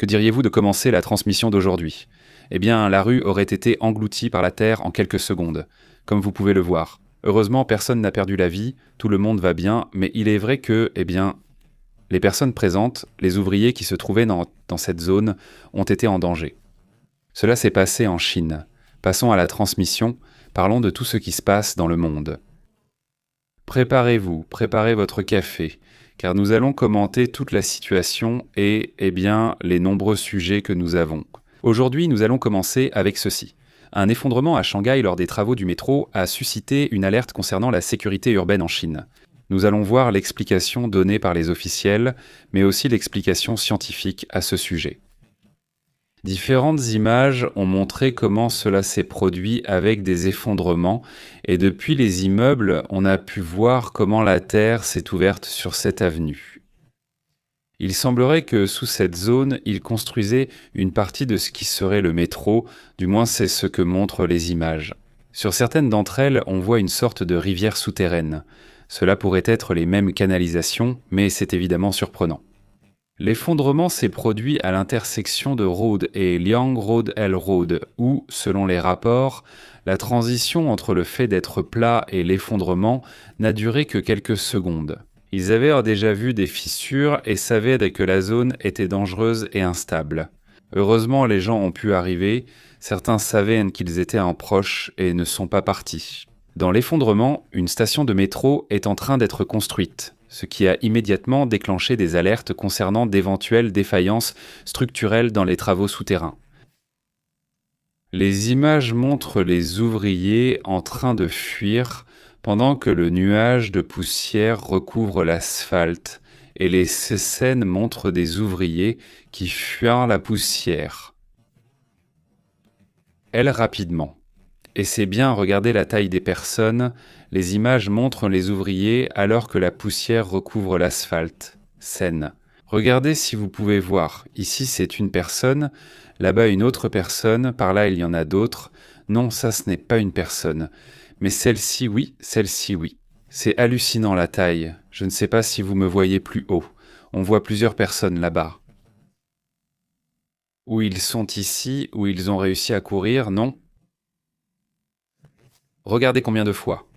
Que diriez-vous de commencer la transmission d'aujourd'hui? Eh bien, la rue aurait été engloutie par la terre en quelques secondes, comme vous pouvez le voir. Heureusement, personne n'a perdu la vie, tout le monde va bien, mais il est vrai que, eh bien, les personnes présentes, les ouvriers qui se trouvaient dans cette zone, ont été en danger. Cela s'est passé en Chine. Passons à la transmission, parlons de tout ce qui se passe dans le monde. Préparez-vous, préparez votre café, car nous allons commenter toute la situation et, eh bien, les nombreux sujets que nous avons. Aujourd'hui, nous allons commencer avec ceci. Un effondrement à Shanghai lors des travaux du métro a suscité une alerte concernant la sécurité urbaine en Chine. Nous allons voir l'explication donnée par les officiels, mais aussi l'explication scientifique à ce sujet. Différentes images ont montré comment cela s'est produit avec des effondrements, et depuis les immeubles, on a pu voir comment la terre s'est ouverte sur cette avenue. Il semblerait que sous cette zone, ils construisaient une partie de ce qui serait le métro, du moins c'est ce que montrent les images. Sur certaines d'entre elles, on voit une sorte de rivière souterraine. Cela pourrait être les mêmes canalisations, mais c'est évidemment surprenant. L'effondrement s'est produit à l'intersection de Road et Liang Road L Road, où, selon les rapports, la transition entre le fait d'être plat et l'effondrement n'a duré que quelques secondes. Ils avaient déjà vu des fissures et savaient que la zone était dangereuse et instable. Heureusement, les gens ont pu arriver, certains savaient qu'ils étaient en proche et ne sont pas partis. Dans l'effondrement, une station de métro est en train d'être construite, ce qui a immédiatement déclenché des alertes concernant d'éventuelles défaillances structurelles dans les travaux souterrains. Les images montrent les ouvriers en train de fuir pendant que le nuage de poussière recouvre l'asphalte, et les scènes montrent des ouvriers qui fuient la poussière. Elle rapidement. Et c'est bien, regardez la taille des personnes, les images montrent les ouvriers alors que la poussière recouvre l'asphalte. Scène. Regardez si vous pouvez voir, ici c'est une personne, là-bas une autre personne, par là il y en a d'autres. Non, ça ce n'est pas une personne. Mais celle-ci oui, celle-ci oui. C'est hallucinant la taille, je ne sais pas si vous me voyez plus haut. On voit plusieurs personnes là-bas. Où ils sont ici, où ils ont réussi à courir, non? Regardez combien de fois.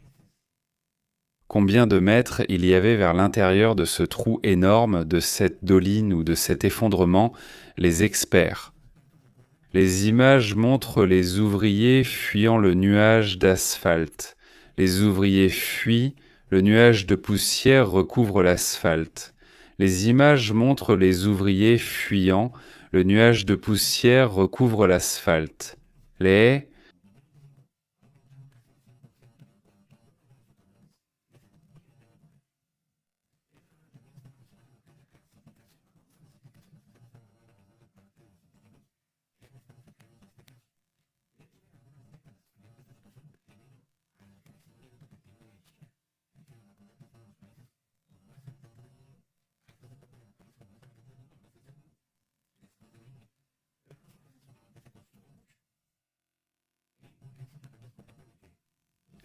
Combien de mètres il y avait vers l'intérieur de ce trou énorme, de cette doline ou de cet effondrement, les experts. Les images montrent les ouvriers fuyant le nuage d'asphalte. Les ouvriers fuient, le nuage de poussière recouvre l'asphalte. Les images montrent les ouvriers fuyant, le nuage de poussière recouvre l'asphalte.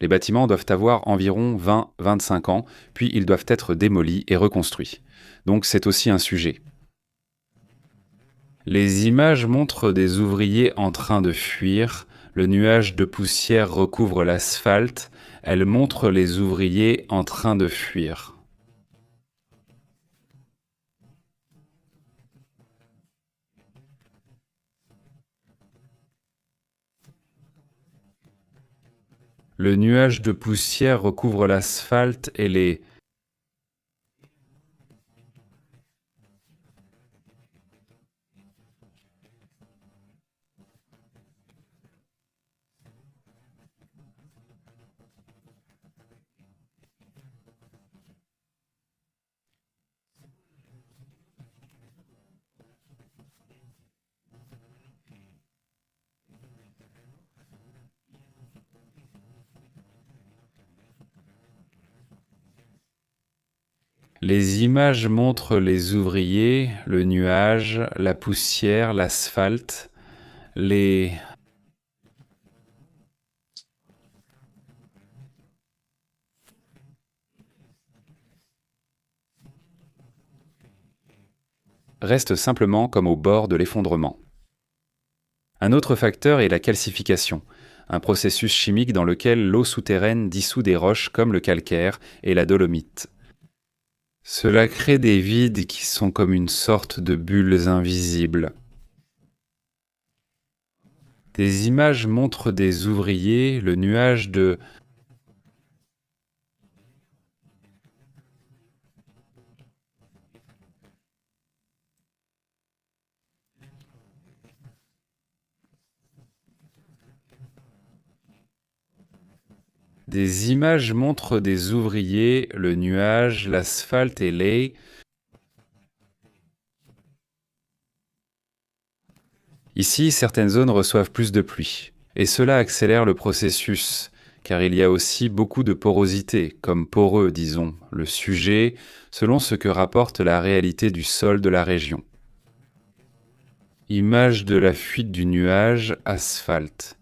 Les bâtiments doivent avoir environ 20-25 ans, puis ils doivent être démolis et reconstruits. Donc c'est aussi un sujet. Les images montrent des ouvriers en train de fuir, le nuage de poussière recouvre l'asphalte, elles montrent les ouvriers en train de fuir. Le nuage de poussière recouvre l'asphalte et Les images montrent les ouvriers, le nuage, la poussière, l'asphalte, les... reste simplement comme au bord de l'effondrement. Un autre facteur est la calcification, un processus chimique dans lequel l'eau souterraine dissout des roches comme le calcaire et la dolomite. Cela crée des vides qui sont comme une sorte de bulles invisibles. Des images montrent des ouvriers, le nuage de... Des images montrent des ouvriers, le nuage, l'asphalte et les... Ici, certaines zones reçoivent plus de pluie, et cela accélère le processus, car il y a aussi beaucoup de porosité, comme poreux, disons, le sujet, selon ce que rapporte la réalité du sol de la région. Image de la fuite du nuage, asphalte.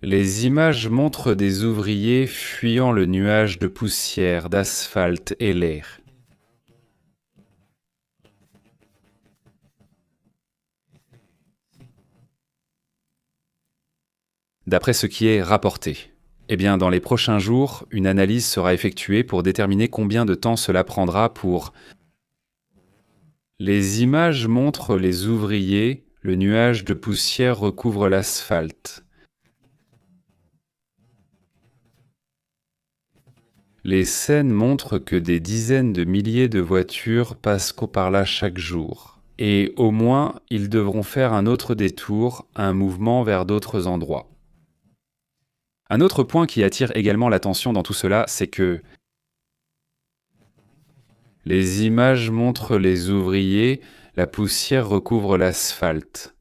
Les images montrent des ouvriers fuyant le nuage de poussière, d'asphalte et l'air. D'après ce qui est rapporté. Eh bien, dans les prochains jours, une analyse sera effectuée pour déterminer combien de temps cela prendra pour... Les images montrent les ouvriers, le nuage de poussière recouvre l'asphalte. Les scènes montrent que des dizaines de milliers de voitures passent par là chaque jour. Et au moins, ils devront faire un autre détour, un mouvement vers d'autres endroits. Un autre point qui attire également l'attention dans tout cela, c'est que les images montrent les ouvriers, la poussière recouvre l'asphalte.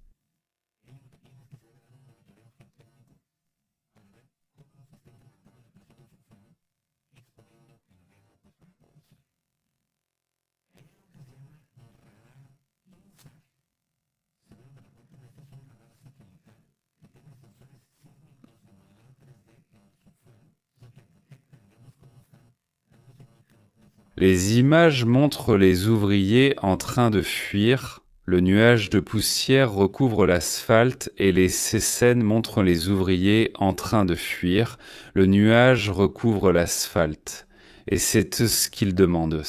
Les images montrent les ouvriers en train de fuir. Le nuage de poussière recouvre l'asphalte et les scènes montrent les ouvriers en train de fuir. Le nuage recouvre l'asphalte. Et c'est ce qu'ils demandent.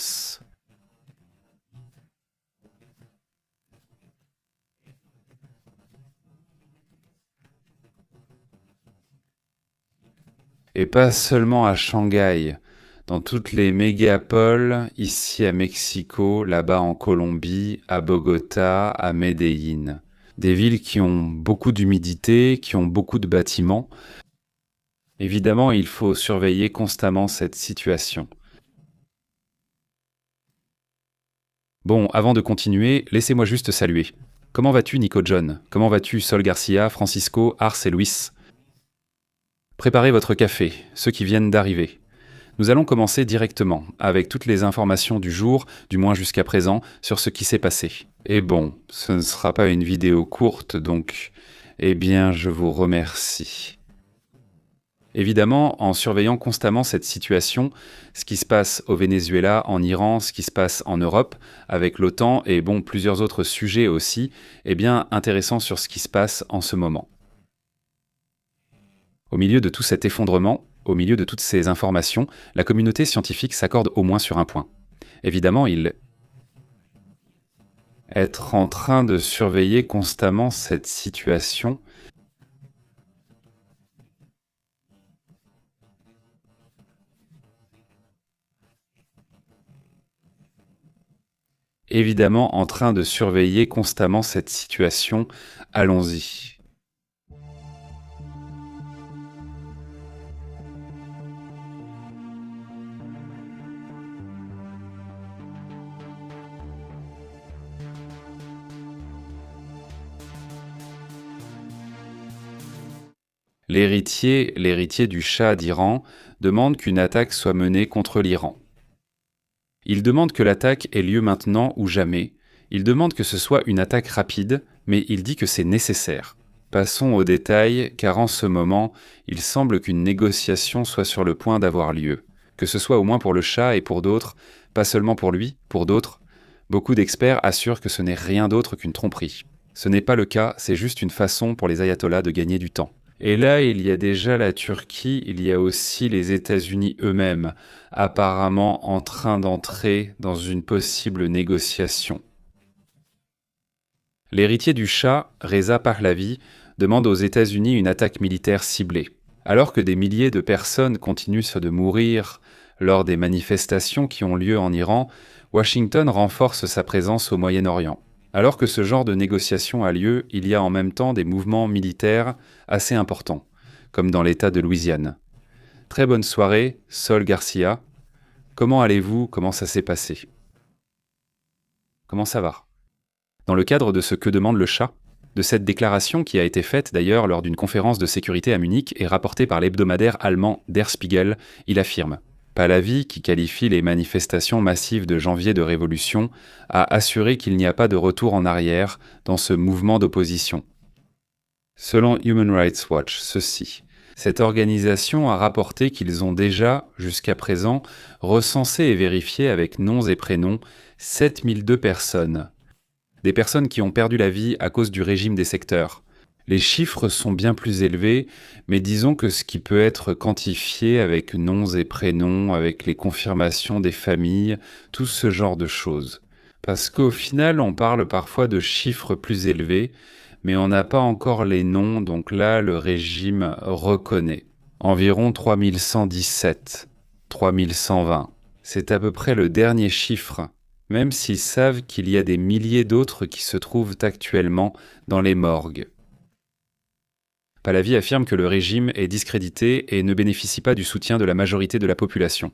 Et pas seulement à Shanghai, dans toutes les mégapoles, ici à Mexico, là-bas en Colombie, à Bogota, à Medellín. Des villes qui ont beaucoup d'humidité, qui ont beaucoup de bâtiments. Évidemment, il faut surveiller constamment cette situation. Bon, avant de continuer, laissez-moi juste saluer. Comment vas-tu, Nico John? Comment vas-tu, Sol Garcia, Francisco, Ars et Luis? Préparez votre café, ceux qui viennent d'arriver. Nous allons commencer directement, avec toutes les informations du jour, du moins jusqu'à présent, sur ce qui s'est passé. Et bon, ce ne sera pas une vidéo courte, donc... Eh bien, je vous remercie. Évidemment, en surveillant constamment cette situation, ce qui se passe au Venezuela, en Iran, ce qui se passe en Europe, avec l'OTAN et bon, plusieurs autres sujets aussi, eh bien, intéressant sur ce qui se passe en ce moment. Au milieu de tout cet effondrement, au milieu de toutes ces informations, la communauté scientifique s'accorde au moins sur un point. Évidemment, être en train de surveiller constamment cette situation. Évidemment, en train de surveiller constamment cette situation. Allons-y. L'héritier du Shah d'Iran, demande qu'une attaque soit menée contre l'Iran. Il demande que l'attaque ait lieu maintenant ou jamais. Il demande que ce soit une attaque rapide, mais il dit que c'est nécessaire. Passons aux détails, car en ce moment, il semble qu'une négociation soit sur le point d'avoir lieu. Que ce soit au moins pour le Shah et pour d'autres, pas seulement pour lui, pour d'autres. Beaucoup d'experts assurent que ce n'est rien d'autre qu'une tromperie. Ce n'est pas le cas, c'est juste une façon pour les ayatollahs de gagner du temps. Et là, il y a déjà la Turquie, il y a aussi les États-Unis eux-mêmes, apparemment en train d'entrer dans une possible négociation. L'héritier du Shah, Reza Pahlavi, demande aux États-Unis une attaque militaire ciblée. Alors que des milliers de personnes continuent de mourir lors des manifestations qui ont lieu en Iran, Washington renforce sa présence au Moyen-Orient. Alors que ce genre de négociation a lieu, il y a en même temps des mouvements militaires assez importants, comme dans l'État de Louisiane. Très bonne soirée, Sol Garcia. Comment allez-vous? Comment ça s'est passé? Comment ça va? Dans le cadre de ce que demande le Shah, de cette déclaration qui a été faite d'ailleurs lors d'une conférence de sécurité à Munich et rapportée par l'hebdomadaire allemand Der Spiegel, il affirme: Pahlavi, qui qualifie les manifestations massives de janvier de révolution, a assuré qu'il n'y a pas de retour en arrière dans ce mouvement d'opposition. Selon Human Rights Watch, cette organisation a rapporté qu'ils ont déjà, jusqu'à présent, recensé et vérifié avec noms et prénoms 7002 personnes. Des personnes qui ont perdu la vie à cause du régime des secteurs. Les chiffres sont bien plus élevés, mais disons que ce qui peut être quantifié avec noms et prénoms, avec les confirmations des familles, tout ce genre de choses. Parce qu'au final, on parle parfois de chiffres plus élevés, mais on n'a pas encore les noms, donc là, le régime reconnaît. Environ 3117, 3120. C'est à peu près le dernier chiffre, même s'ils savent qu'il y a des milliers d'autres qui se trouvent actuellement dans les morgues. Pahlavi affirme que le régime est discrédité et ne bénéficie pas du soutien de la majorité de la population.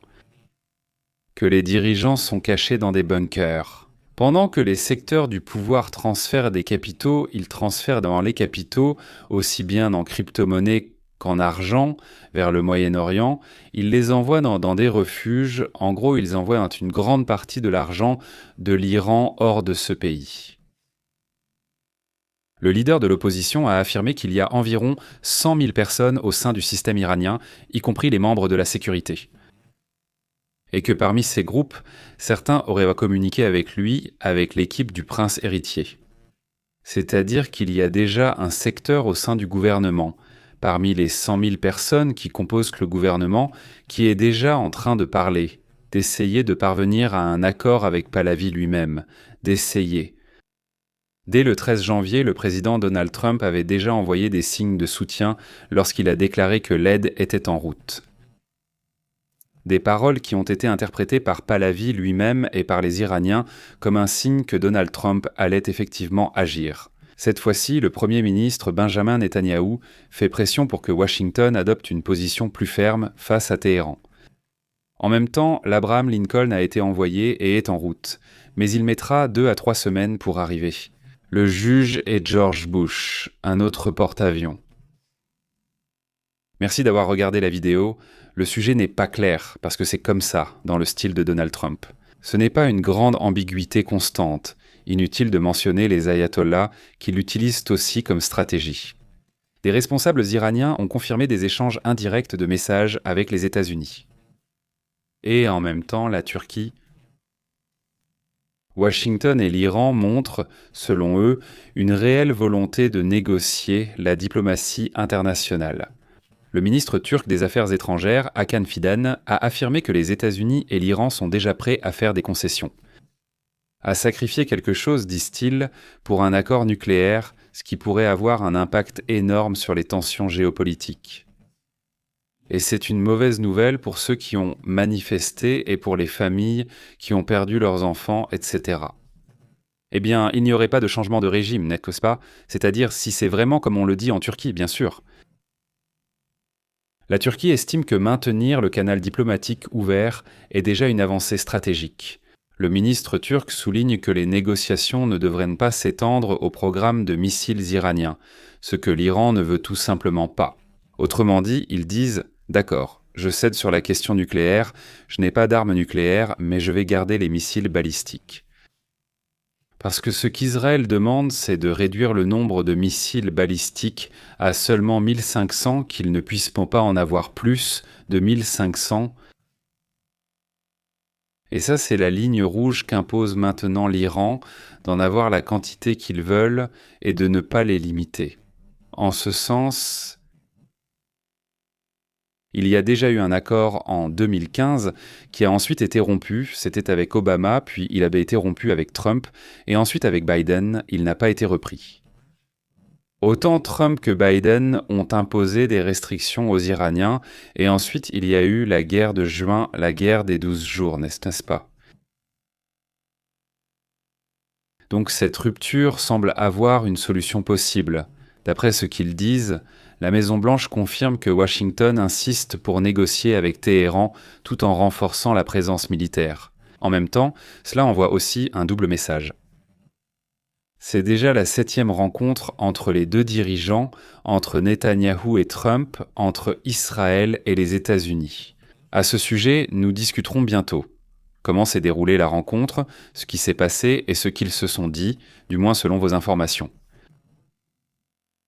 Que les dirigeants sont cachés dans des bunkers. Pendant que les secteurs du pouvoir transfèrent des capitaux, ils transfèrent dans les capitaux, aussi bien en crypto-monnaie qu'en argent, vers le Moyen-Orient. Ils les envoient dans des refuges. En gros, ils envoient une grande partie de l'argent de l'Iran hors de ce pays. Le leader de l'opposition a affirmé qu'il y a environ 100 000 personnes au sein du système iranien, y compris les membres de la sécurité. Et que parmi ces groupes, certains auraient communiqué avec lui, avec l'équipe du prince héritier. C'est-à-dire qu'il y a déjà un secteur au sein du gouvernement, parmi les 100 000 personnes qui composent le gouvernement, qui est déjà en train de parler, d'essayer de parvenir à un accord avec Pahlavi lui-même, d'essayer. Dès le 13 janvier, le président Donald Trump avait déjà envoyé des signes de soutien lorsqu'il a déclaré que l'aide était en route. Des paroles qui ont été interprétées par Pahlavi lui-même et par les Iraniens comme un signe que Donald Trump allait effectivement agir. Cette fois-ci, le Premier ministre Benjamin Netanyahou fait pression pour que Washington adopte une position plus ferme face à Téhéran. En même temps, l'Abraham Lincoln a été envoyé et est en route, mais il mettra 2 à 3 semaines pour arriver. Le juge est George Bush, un autre porte-avions. Merci d'avoir regardé la vidéo. Le sujet n'est pas clair, parce que c'est comme ça, dans le style de Donald Trump. Ce n'est pas une grande ambiguïté constante. Inutile de mentionner les ayatollahs qui l'utilisent aussi comme stratégie. Des responsables iraniens ont confirmé des échanges indirects de messages avec les États-Unis. Et en même temps, la Turquie. Washington et l'Iran montrent, selon eux, une réelle volonté de négocier la diplomatie internationale. Le ministre turc des Affaires étrangères, Hakan Fidan, a affirmé que les États-Unis et l'Iran sont déjà prêts à faire des concessions. À sacrifier quelque chose, disent-ils, pour un accord nucléaire, ce qui pourrait avoir un impact énorme sur les tensions géopolitiques. Et c'est une mauvaise nouvelle pour ceux qui ont manifesté et pour les familles qui ont perdu leurs enfants, etc. Eh bien, il n'y aurait pas de changement de régime, n'est-ce pas? C'est-à-dire si c'est vraiment comme on le dit en Turquie, bien sûr. La Turquie estime que maintenir le canal diplomatique ouvert est déjà une avancée stratégique. Le ministre turc souligne que les négociations ne devraient pas s'étendre au programme de missiles iraniens, ce que l'Iran ne veut tout simplement pas. Autrement dit, ils disent « D'accord, je cède sur la question nucléaire, je n'ai pas d'armes nucléaires, mais je vais garder les missiles balistiques. » Parce que ce qu'Israël demande, c'est de réduire le nombre de missiles balistiques à seulement 1500, qu'ils ne puissent pas en avoir plus de 1500. Et ça, c'est la ligne rouge qu'impose maintenant l'Iran, d'en avoir la quantité qu'ils veulent et de ne pas les limiter. En ce sens, il y a déjà eu un accord en 2015 qui a ensuite été rompu, c'était avec Obama, puis il avait été rompu avec Trump, et ensuite avec Biden, il n'a pas été repris. Autant Trump que Biden ont imposé des restrictions aux Iraniens, et ensuite il y a eu la guerre de juin, la guerre des 12 jours, n'est-ce pas? Donc cette rupture semble avoir une solution possible. D'après ce qu'ils disent, la Maison-Blanche confirme que Washington insiste pour négocier avec Téhéran tout en renforçant la présence militaire. En même temps, cela envoie aussi un double message. C'est déjà la 7e rencontre entre les deux dirigeants, entre Netanyahou et Trump, entre Israël et les États-Unis. À ce sujet, nous discuterons bientôt. Comment s'est déroulée la rencontre, ce qui s'est passé et ce qu'ils se sont dit, du moins selon vos informations.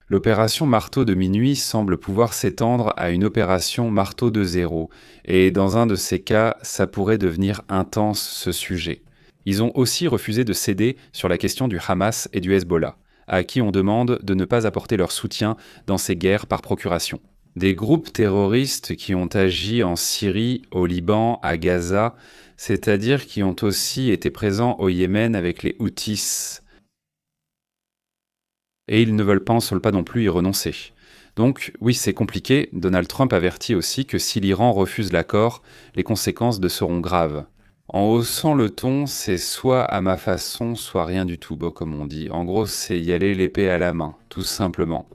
L'opération Marteau de minuit semble pouvoir s'étendre à une opération Marteau de zéro, et dans un de ces cas, ça pourrait devenir intense ce sujet. Ils ont aussi refusé de céder sur la question du Hamas et du Hezbollah, à qui on demande de ne pas apporter leur soutien dans ces guerres par procuration. Des groupes terroristes qui ont agi en Syrie, au Liban, à Gaza, c'est-à-dire qui ont aussi été présents au Yémen avec les Houthis. Et ils ne veulent pas non plus y renoncer. Donc oui, c'est compliqué. Donald Trump avertit aussi que si l'Iran refuse l'accord, les conséquences seront graves. En haussant le ton, c'est soit à ma façon, soit rien du tout, comme on dit. En gros, c'est y aller l'épée à la main, tout simplement.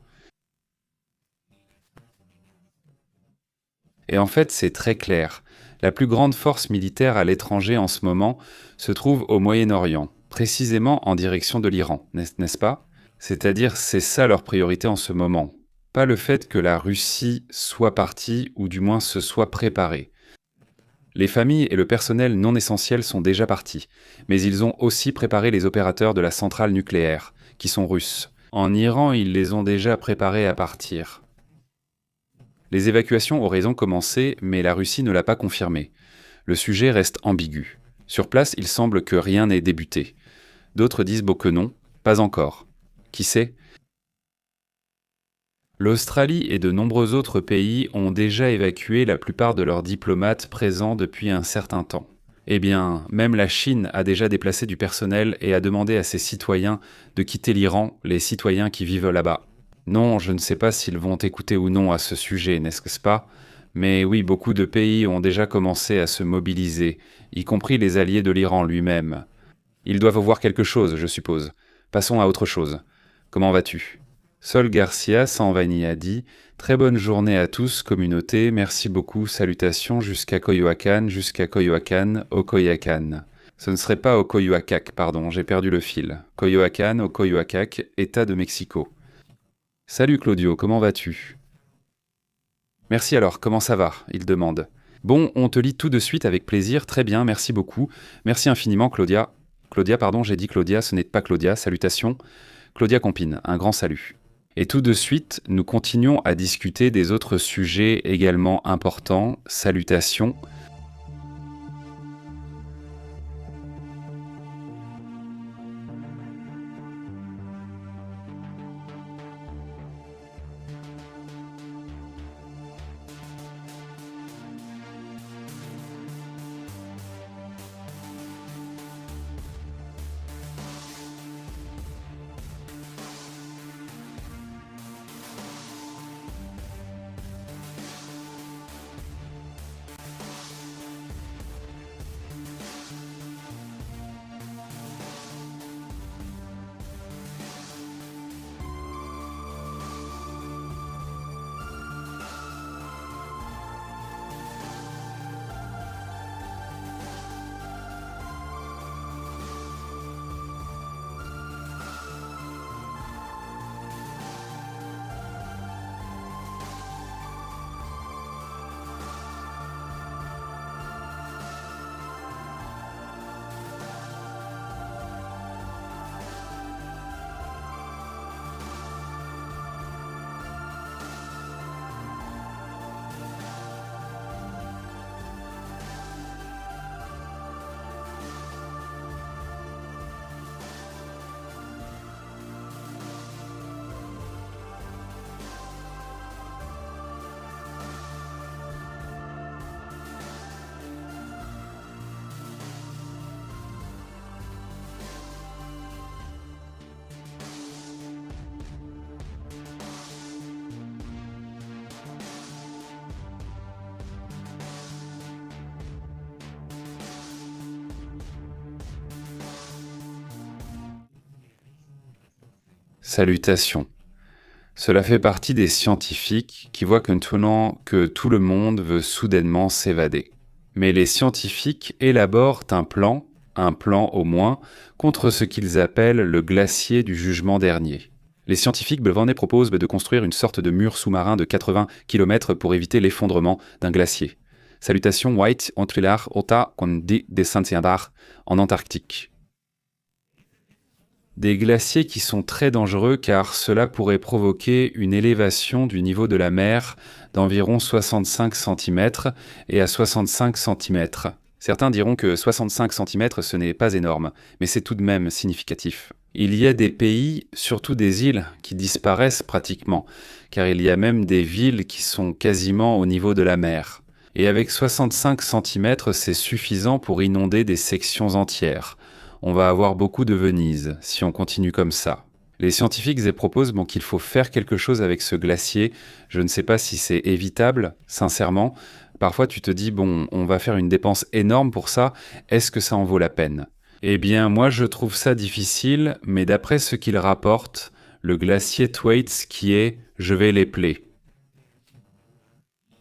Et en fait, c'est très clair. La plus grande force militaire à l'étranger en ce moment se trouve au Moyen-Orient, précisément en direction de l'Iran, n'est-ce pas? C'est-à-dire, c'est ça leur priorité en ce moment. Pas le fait que la Russie soit partie, ou du moins se soit préparée. Les familles et le personnel non essentiel sont déjà partis, mais ils ont aussi préparé les opérateurs de la centrale nucléaire, qui sont russes. En Iran, ils les ont déjà préparés à partir. Les évacuations auraient donc commencé, mais la Russie ne l'a pas confirmé. Le sujet reste ambigu. Sur place, il semble que rien n'ait débuté. D'autres disent que non, pas encore. Qui sait? L'Australie et de nombreux autres pays ont déjà évacué la plupart de leurs diplomates présents depuis un certain temps. Eh bien, même la Chine a déjà déplacé du personnel et a demandé à ses citoyens de quitter l'Iran, les citoyens qui vivent là-bas. Non, je ne sais pas s'ils vont écouter ou non à ce sujet, n'est-ce pas? Mais oui, beaucoup de pays ont déjà commencé à se mobiliser, y compris les alliés de l'Iran lui-même. Ils doivent voir quelque chose, je suppose. Passons à autre chose. Comment vas-tu? Sol Garcia Sanvani a dit « Très bonne journée à tous, communauté, merci beaucoup, salutations jusqu'à Coyoacán, Ocoyoacán. » Ce ne serait pas Ocoyoacac, pardon, j'ai perdu le fil. Coyoacán, Ocoyoacac, État de Mexico. Salut Claudio, comment vas-tu? Merci alors, comment ça va? Il demande. Bon, on te lit tout de suite avec plaisir, très bien, merci beaucoup. Merci infiniment Claudia. Claudia, pardon, j'ai dit Claudia, ce n'est pas Claudia, salutations. Claudia Compine, un grand salut. Et tout de suite, nous continuons à discuter des autres sujets également importants. Salutations. Salutations. Cela fait partie des scientifiques qui voient maintenant que tout le monde veut soudainement s'évader. Mais les scientifiques élaborent un plan au moins, contre ce qu'ils appellent le glacier du jugement dernier. Les scientifiques Belvanet proposent de construire une sorte de mur sous-marin de 80 km pour éviter l'effondrement d'un glacier. Salutations White, Ontrilar, Ota, Kondi, Descentiadar, en Antarctique. Des glaciers qui sont très dangereux car cela pourrait provoquer une élévation du niveau de la mer d'environ 65 cm et à 65 cm. Certains diront que 65 cm ce n'est pas énorme, mais c'est tout de même significatif. Il y a des pays, surtout des îles, qui disparaissent pratiquement, car il y a même des villes qui sont quasiment au niveau de la mer. Et avec 65 cm, c'est suffisant pour inonder des sections entières. On va avoir beaucoup de Venise, si on continue comme ça. Les scientifiques proposent qu'il faut faire quelque chose avec ce glacier. Je ne sais pas si c'est évitable, sincèrement. Parfois tu te dis, on va faire une dépense énorme pour ça, est-ce que ça en vaut la peine ? Eh bien, moi je trouve ça difficile, mais d'après ce qu'il rapporte, le glacier Thwaites qui est « je vais l'épeler ».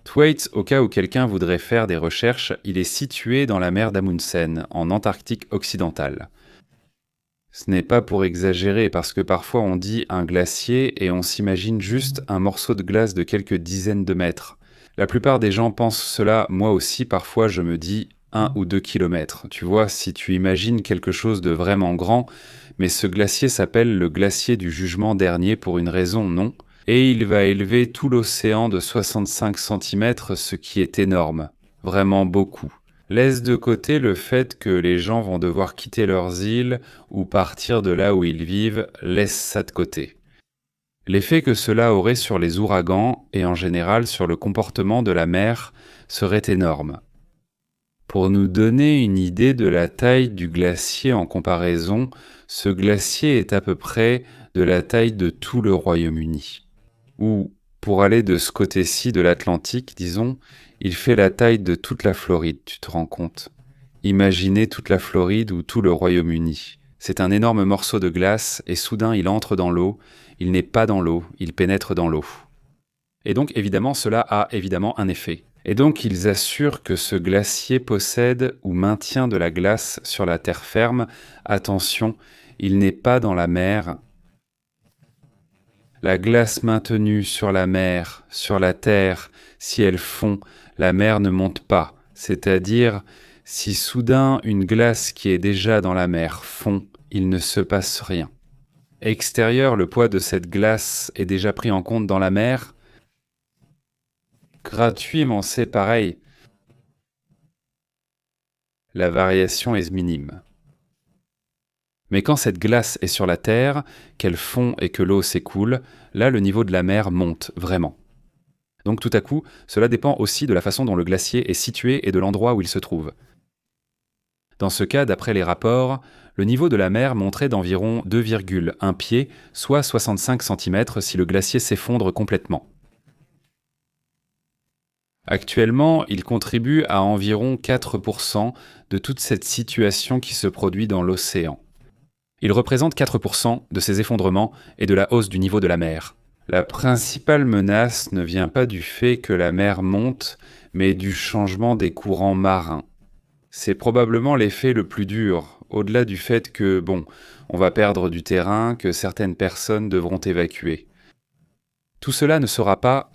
Thwaites, au cas où quelqu'un voudrait faire des recherches, il est situé dans la mer d'Amundsen, en Antarctique occidentale. Ce n'est pas pour exagérer, parce que parfois on dit un glacier et on s'imagine juste un morceau de glace de quelques dizaines de mètres. La plupart des gens pensent cela, moi aussi parfois je me dis 1 ou 2 kilomètres. Tu vois, si tu imagines quelque chose de vraiment grand, mais ce glacier s'appelle le glacier du jugement dernier pour une raison, non ? Et il va élever tout l'océan de 65 cm, ce qui est énorme. Vraiment beaucoup. Laisse de côté le fait que les gens vont devoir quitter leurs îles ou partir de là où ils vivent, laisse ça de côté. L'effet que cela aurait sur les ouragans et en général sur le comportement de la mer serait énorme. Pour nous donner une idée de la taille du glacier en comparaison, ce glacier est à peu près de la taille de tout le Royaume-Uni. Ou, pour aller de ce côté-ci de l'Atlantique, disons, il fait la taille de toute la Floride, tu te rends compte ? Imaginez toute la Floride ou tout le Royaume-Uni. C'est un énorme morceau de glace et soudain il entre dans l'eau. Il n'est pas dans l'eau, il pénètre dans l'eau. Et donc évidemment, cela a évidemment un effet. Et donc ils assurent que ce glacier possède ou maintient de la glace sur la terre ferme. Attention, il n'est pas dans la mer. La glace maintenue sur la mer, sur la terre, si elle fond, la mer ne monte pas. C'est-à-dire, si soudain une glace qui est déjà dans la mer fond, il ne se passe rien. Extérieur, le poids de cette glace est déjà pris en compte dans la mer. Gratuitement, c'est pareil. La variation est minime. Mais quand cette glace est sur la terre, qu'elle fond et que l'eau s'écoule, là le niveau de la mer monte vraiment. Donc tout à coup, cela dépend aussi de la façon dont le glacier est situé et de l'endroit où il se trouve. Dans ce cas, d'après les rapports, le niveau de la mer monterait d'environ 2,1 pieds, soit 65 cm si le glacier s'effondre complètement. Actuellement, il contribue à environ 4% de toute cette situation qui se produit dans l'océan. Il représente 4% de ces effondrements et de la hausse du niveau de la mer. La principale menace ne vient pas du fait que la mer monte, mais du changement des courants marins. C'est probablement l'effet le plus dur, au-delà du fait que, on va perdre du terrain, que certaines personnes devront évacuer. Tout cela ne sera pas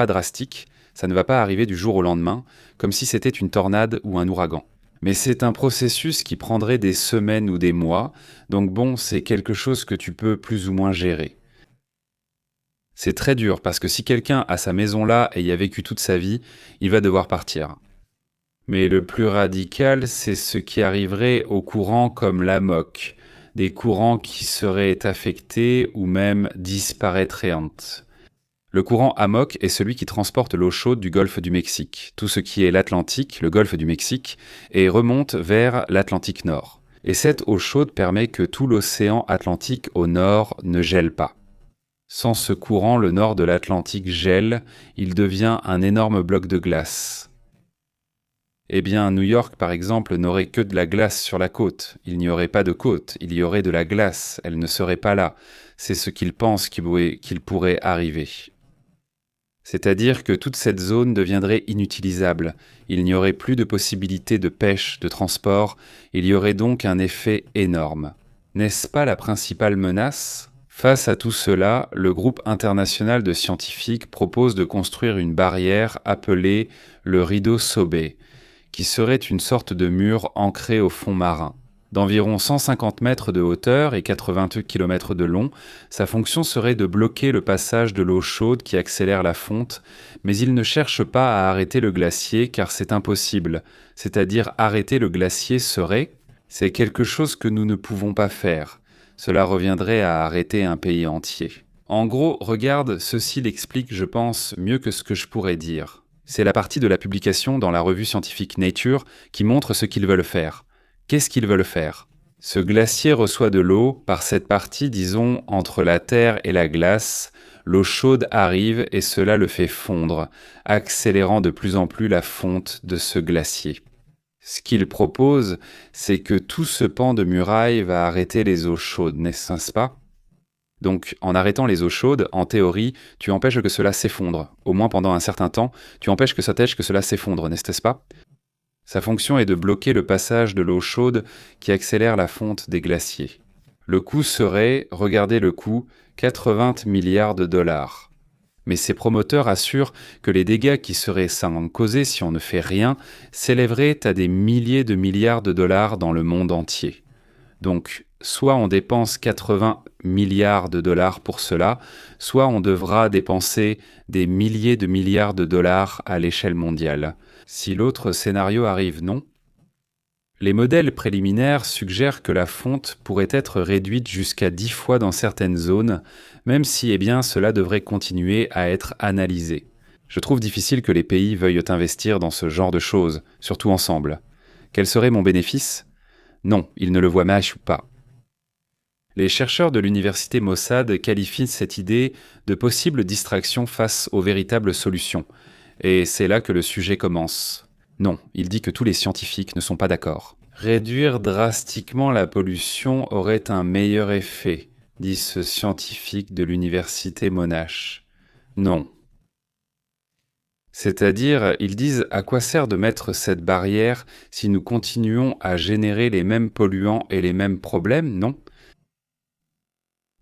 drastique, ça ne va pas arriver du jour au lendemain, comme si c'était une tornade ou un ouragan. Mais c'est un processus qui prendrait des semaines ou des mois, donc c'est quelque chose que tu peux plus ou moins gérer. C'est très dur parce que si quelqu'un a sa maison là et y a vécu toute sa vie, il va devoir partir. Mais le plus radical, c'est ce qui arriverait aux courants comme l'AMOC, des courants qui seraient affectés ou même disparaîtraient. Le courant AMOC est celui qui transporte l'eau chaude du golfe du Mexique, tout ce qui est l'Atlantique, le golfe du Mexique, et remonte vers l'Atlantique Nord. Et cette eau chaude permet que tout l'océan Atlantique au nord ne gèle pas. Sans ce courant, le nord de l'Atlantique gèle, il devient un énorme bloc de glace. Eh bien, New York, par exemple, n'aurait que de la glace sur la côte. Il n'y aurait pas de côte, il y aurait de la glace, elle ne serait pas là. c'est ce qu'il pense qu'il pourrait arriver. C'est-à-dire que toute cette zone deviendrait inutilisable, il n'y aurait plus de possibilité de pêche, de transport, il y aurait donc un effet énorme. N'est-ce pas la principale menace ? Face à tout cela, le groupe international de scientifiques propose de construire une barrière appelée le rideau Sauber, qui serait une sorte de mur ancré au fond marin. D'environ 150 mètres de hauteur et 82 km de long, sa fonction serait de bloquer le passage de l'eau chaude qui accélère la fonte, mais il ne cherche pas à arrêter le glacier car c'est impossible, c'est-à-dire arrêter le glacier c'est quelque chose que nous ne pouvons pas faire. Cela reviendrait à arrêter un pays entier. En gros, regarde, ceci l'explique, je pense, mieux que ce que je pourrais dire. C'est la partie de la publication dans la revue scientifique Nature qui montre ce qu'ils veulent faire. Qu'est-ce qu'ils veulent faire ? Ce glacier reçoit de l'eau, par cette partie, disons, entre la terre et la glace, l'eau chaude arrive et cela le fait fondre, accélérant de plus en plus la fonte de ce glacier. Ce qu'il propose, c'est que tout ce pan de muraille va arrêter les eaux chaudes, n'est-ce pas ? Donc, en arrêtant les eaux chaudes, en théorie, tu empêches que cela s'effondre. Au moins pendant un certain temps, tu empêches que cela s'effondre, n'est-ce pas ? Sa fonction est de bloquer le passage de l'eau chaude qui accélère la fonte des glaciers. Le coût serait, regardez le coût, 80 milliards de dollars. Mais ses promoteurs assurent que les dégâts qui seraient causés si on ne fait rien s'élèveraient à des milliers de milliards de dollars dans le monde entier. Donc, soit on dépense 80 milliards de dollars pour cela, soit on devra dépenser des milliers de milliards de dollars à l'échelle mondiale. Si l'autre scénario arrive, non ? Les modèles préliminaires suggèrent que la fonte pourrait être réduite jusqu'à 10 fois dans certaines zones, même si cela devrait continuer à être analysé. Je trouve difficile que les pays veuillent investir dans ce genre de choses, surtout ensemble. Quel serait mon bénéfice ? Non, ils ne le voient pas. Les chercheurs de l'université Mossad qualifient cette idée de possible distraction face aux véritables solutions. Et c'est là que le sujet commence. Non, il dit que tous les scientifiques ne sont pas d'accord. Réduire drastiquement la pollution aurait un meilleur effet, dit ce scientifique de l'université Monash. Non. C'est-à-dire, ils disent à quoi sert de mettre cette barrière si nous continuons à générer les mêmes polluants et les mêmes problèmes, non ?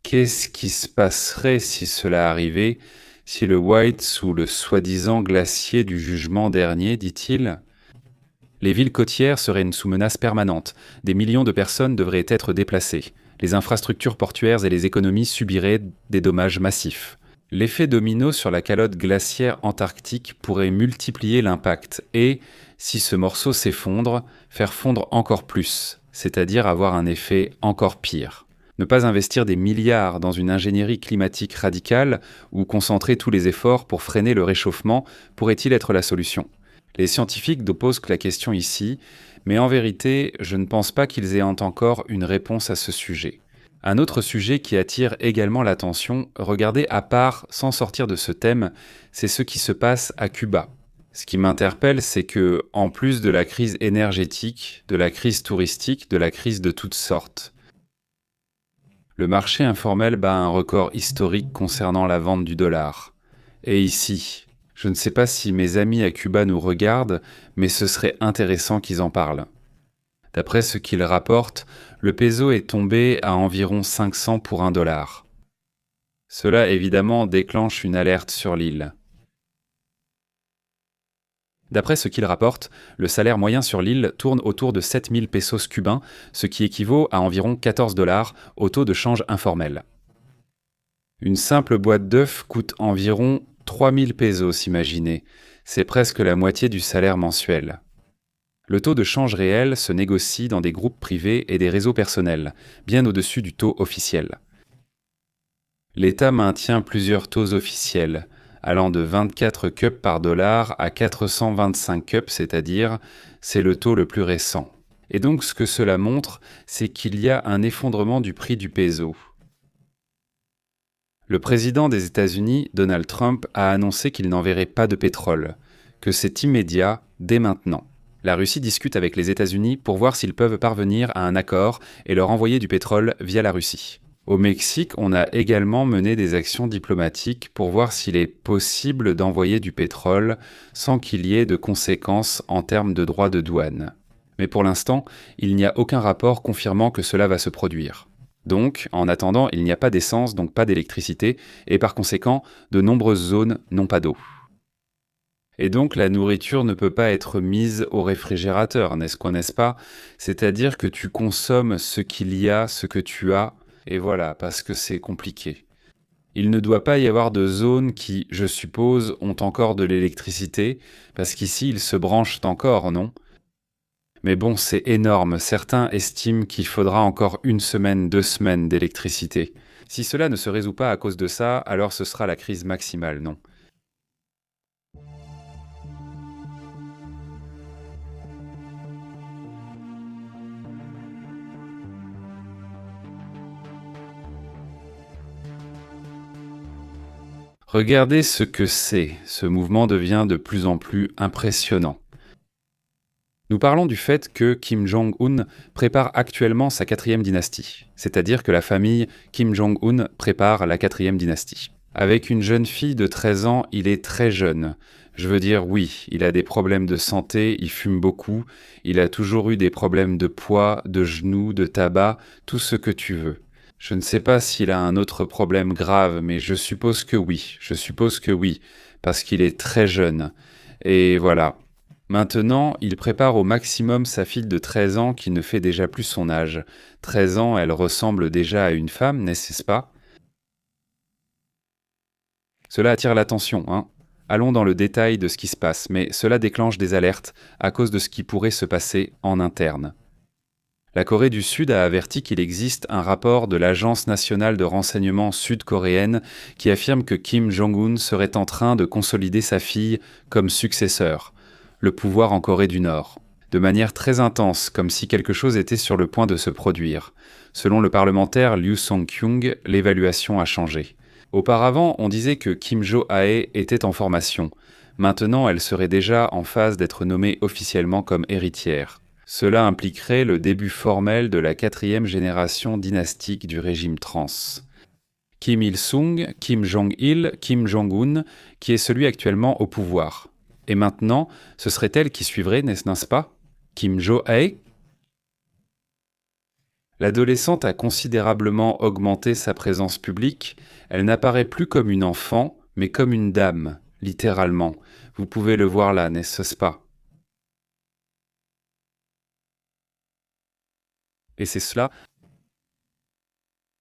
Qu'est-ce qui se passerait si cela arrivait ? Si le White sous le soi-disant glacier du jugement dernier, dit-il, les villes côtières seraient sous menace permanente, des millions de personnes devraient être déplacées, les infrastructures portuaires et les économies subiraient des dommages massifs. L'effet domino sur la calotte glaciaire antarctique pourrait multiplier l'impact et, si ce morceau s'effondre, faire fondre encore plus, c'est-à-dire avoir un effet encore pire. Ne pas investir des milliards dans une ingénierie climatique radicale ou concentrer tous les efforts pour freiner le réchauffement pourrait-il être la solution ? Les scientifiques posent la question ici, mais en vérité, je ne pense pas qu'ils aient encore une réponse à ce sujet. Un autre sujet qui attire également l'attention, regardez à part, sans sortir de ce thème, c'est ce qui se passe à Cuba. Ce qui m'interpelle, c'est que, en plus de la crise énergétique, de la crise touristique, de la crise de toutes sortes, le marché informel bat un record historique concernant la vente du dollar. Et ici, je ne sais pas si mes amis à Cuba nous regardent, mais ce serait intéressant qu'ils en parlent. D'après ce qu'ils rapportent, le peso est tombé à environ 500 pour $1. Cela évidemment déclenche une alerte sur l'île. D'après ce qu'il rapporte, le salaire moyen sur l'île tourne autour de 7000 pesos cubains, ce qui équivaut à environ $14 au taux de change informel. Une simple boîte d'œufs coûte environ 3000 pesos, imaginez. C'est presque la moitié du salaire mensuel. Le taux de change réel se négocie dans des groupes privés et des réseaux personnels, bien au-dessus du taux officiel. L'État maintient plusieurs taux officiels, allant de 24 cups par dollar à 425 cups, c'est-à-dire, c'est le taux le plus récent. Et donc ce que cela montre, c'est qu'il y a un effondrement du prix du peso. Le président des États-Unis, Donald Trump, a annoncé qu'il n'enverrait pas de pétrole, que c'est immédiat, dès maintenant. La Russie discute avec les États-Unis pour voir s'ils peuvent parvenir à un accord et leur envoyer du pétrole via la Russie. Au Mexique, on a également mené des actions diplomatiques pour voir s'il est possible d'envoyer du pétrole sans qu'il y ait de conséquences en termes de droits de douane. Mais pour l'instant, il n'y a aucun rapport confirmant que cela va se produire. Donc, en attendant, il n'y a pas d'essence, donc pas d'électricité, et par conséquent, de nombreuses zones n'ont pas d'eau. Et donc, la nourriture ne peut pas être mise au réfrigérateur, n'est-ce pas? C'est-à-dire que tu consommes ce qu'il y a, ce que tu as, et voilà, parce que c'est compliqué. Il ne doit pas y avoir de zones qui, je suppose, ont encore de l'électricité, parce qu'ici, ils se branchent encore, non? Mais bon, c'est énorme. Certains estiment qu'il faudra encore 1 semaine, 2 semaines d'électricité. Si cela ne se résout pas à cause de ça, alors ce sera la crise maximale, non? Regardez ce que c'est. Ce mouvement devient de plus en plus impressionnant. Nous parlons du fait que Kim Jong-un prépare actuellement sa 4e dynastie, c'est-à-dire que la famille Kim Jong-un prépare la 4e dynastie. Avec une jeune fille de 13 ans, il est très jeune. Je veux dire, oui, il a des problèmes de santé, il fume beaucoup, il a toujours eu des problèmes de poids, de genoux, de tabac, tout ce que tu veux. Je ne sais pas s'il a un autre problème grave, mais je suppose que oui, parce qu'il est très jeune. Et voilà. Maintenant, il prépare au maximum sa fille de 13 ans qui ne fait déjà plus son âge. 13 ans, elle ressemble déjà à une femme, n'est-ce pas? Cela attire l'attention, hein. Allons dans le détail de ce qui se passe, mais cela déclenche des alertes à cause de ce qui pourrait se passer en interne. La Corée du Sud a averti qu'il existe un rapport de l'Agence nationale de renseignement sud-coréenne qui affirme que Kim Jong-un serait en train de consolider sa fille comme successeur, le pouvoir en Corée du Nord, de manière très intense, comme si quelque chose était sur le point de se produire. Selon le parlementaire Liu Song-kyung, l'évaluation a changé. Auparavant, on disait que Kim Jo-ae était en formation. Maintenant, elle serait déjà en phase d'être nommée officiellement comme héritière. Cela impliquerait le début formel de la 4e génération dynastique du régime trans. Kim Il-sung, Kim Jong-il, Kim Jong-un, qui est celui actuellement au pouvoir. Et maintenant, ce serait elle qui suivrait, n'est-ce pas? Kim Jo-ae? L'adolescente a considérablement augmenté sa présence publique. Elle n'apparaît plus comme une enfant, mais comme une dame, littéralement. Vous pouvez le voir là, n'est-ce pas? Et c'est cela.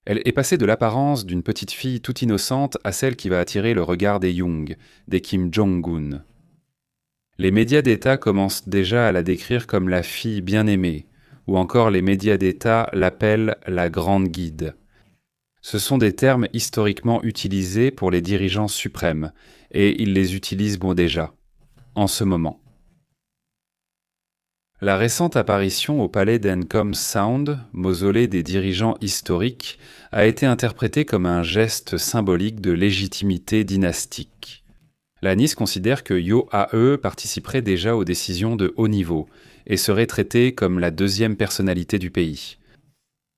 Elle est passée de l'apparence d'une petite fille toute innocente à celle qui va attirer le regard des Young, des Kim Jong-un. Les médias d'État commencent déjà à la décrire comme la fille bien-aimée, ou encore les médias d'État l'appellent la grande guide. Ce sont des termes historiquement utilisés pour les dirigeants suprêmes, et ils les utilisent déjà, en ce moment. La récente apparition au palais d'Encom Sound, mausolée des dirigeants historiques, a été interprétée comme un geste symbolique de légitimité dynastique. La Nice considère que Yo-ae participerait déjà aux décisions de haut niveau et serait traité comme la 2e personnalité du pays.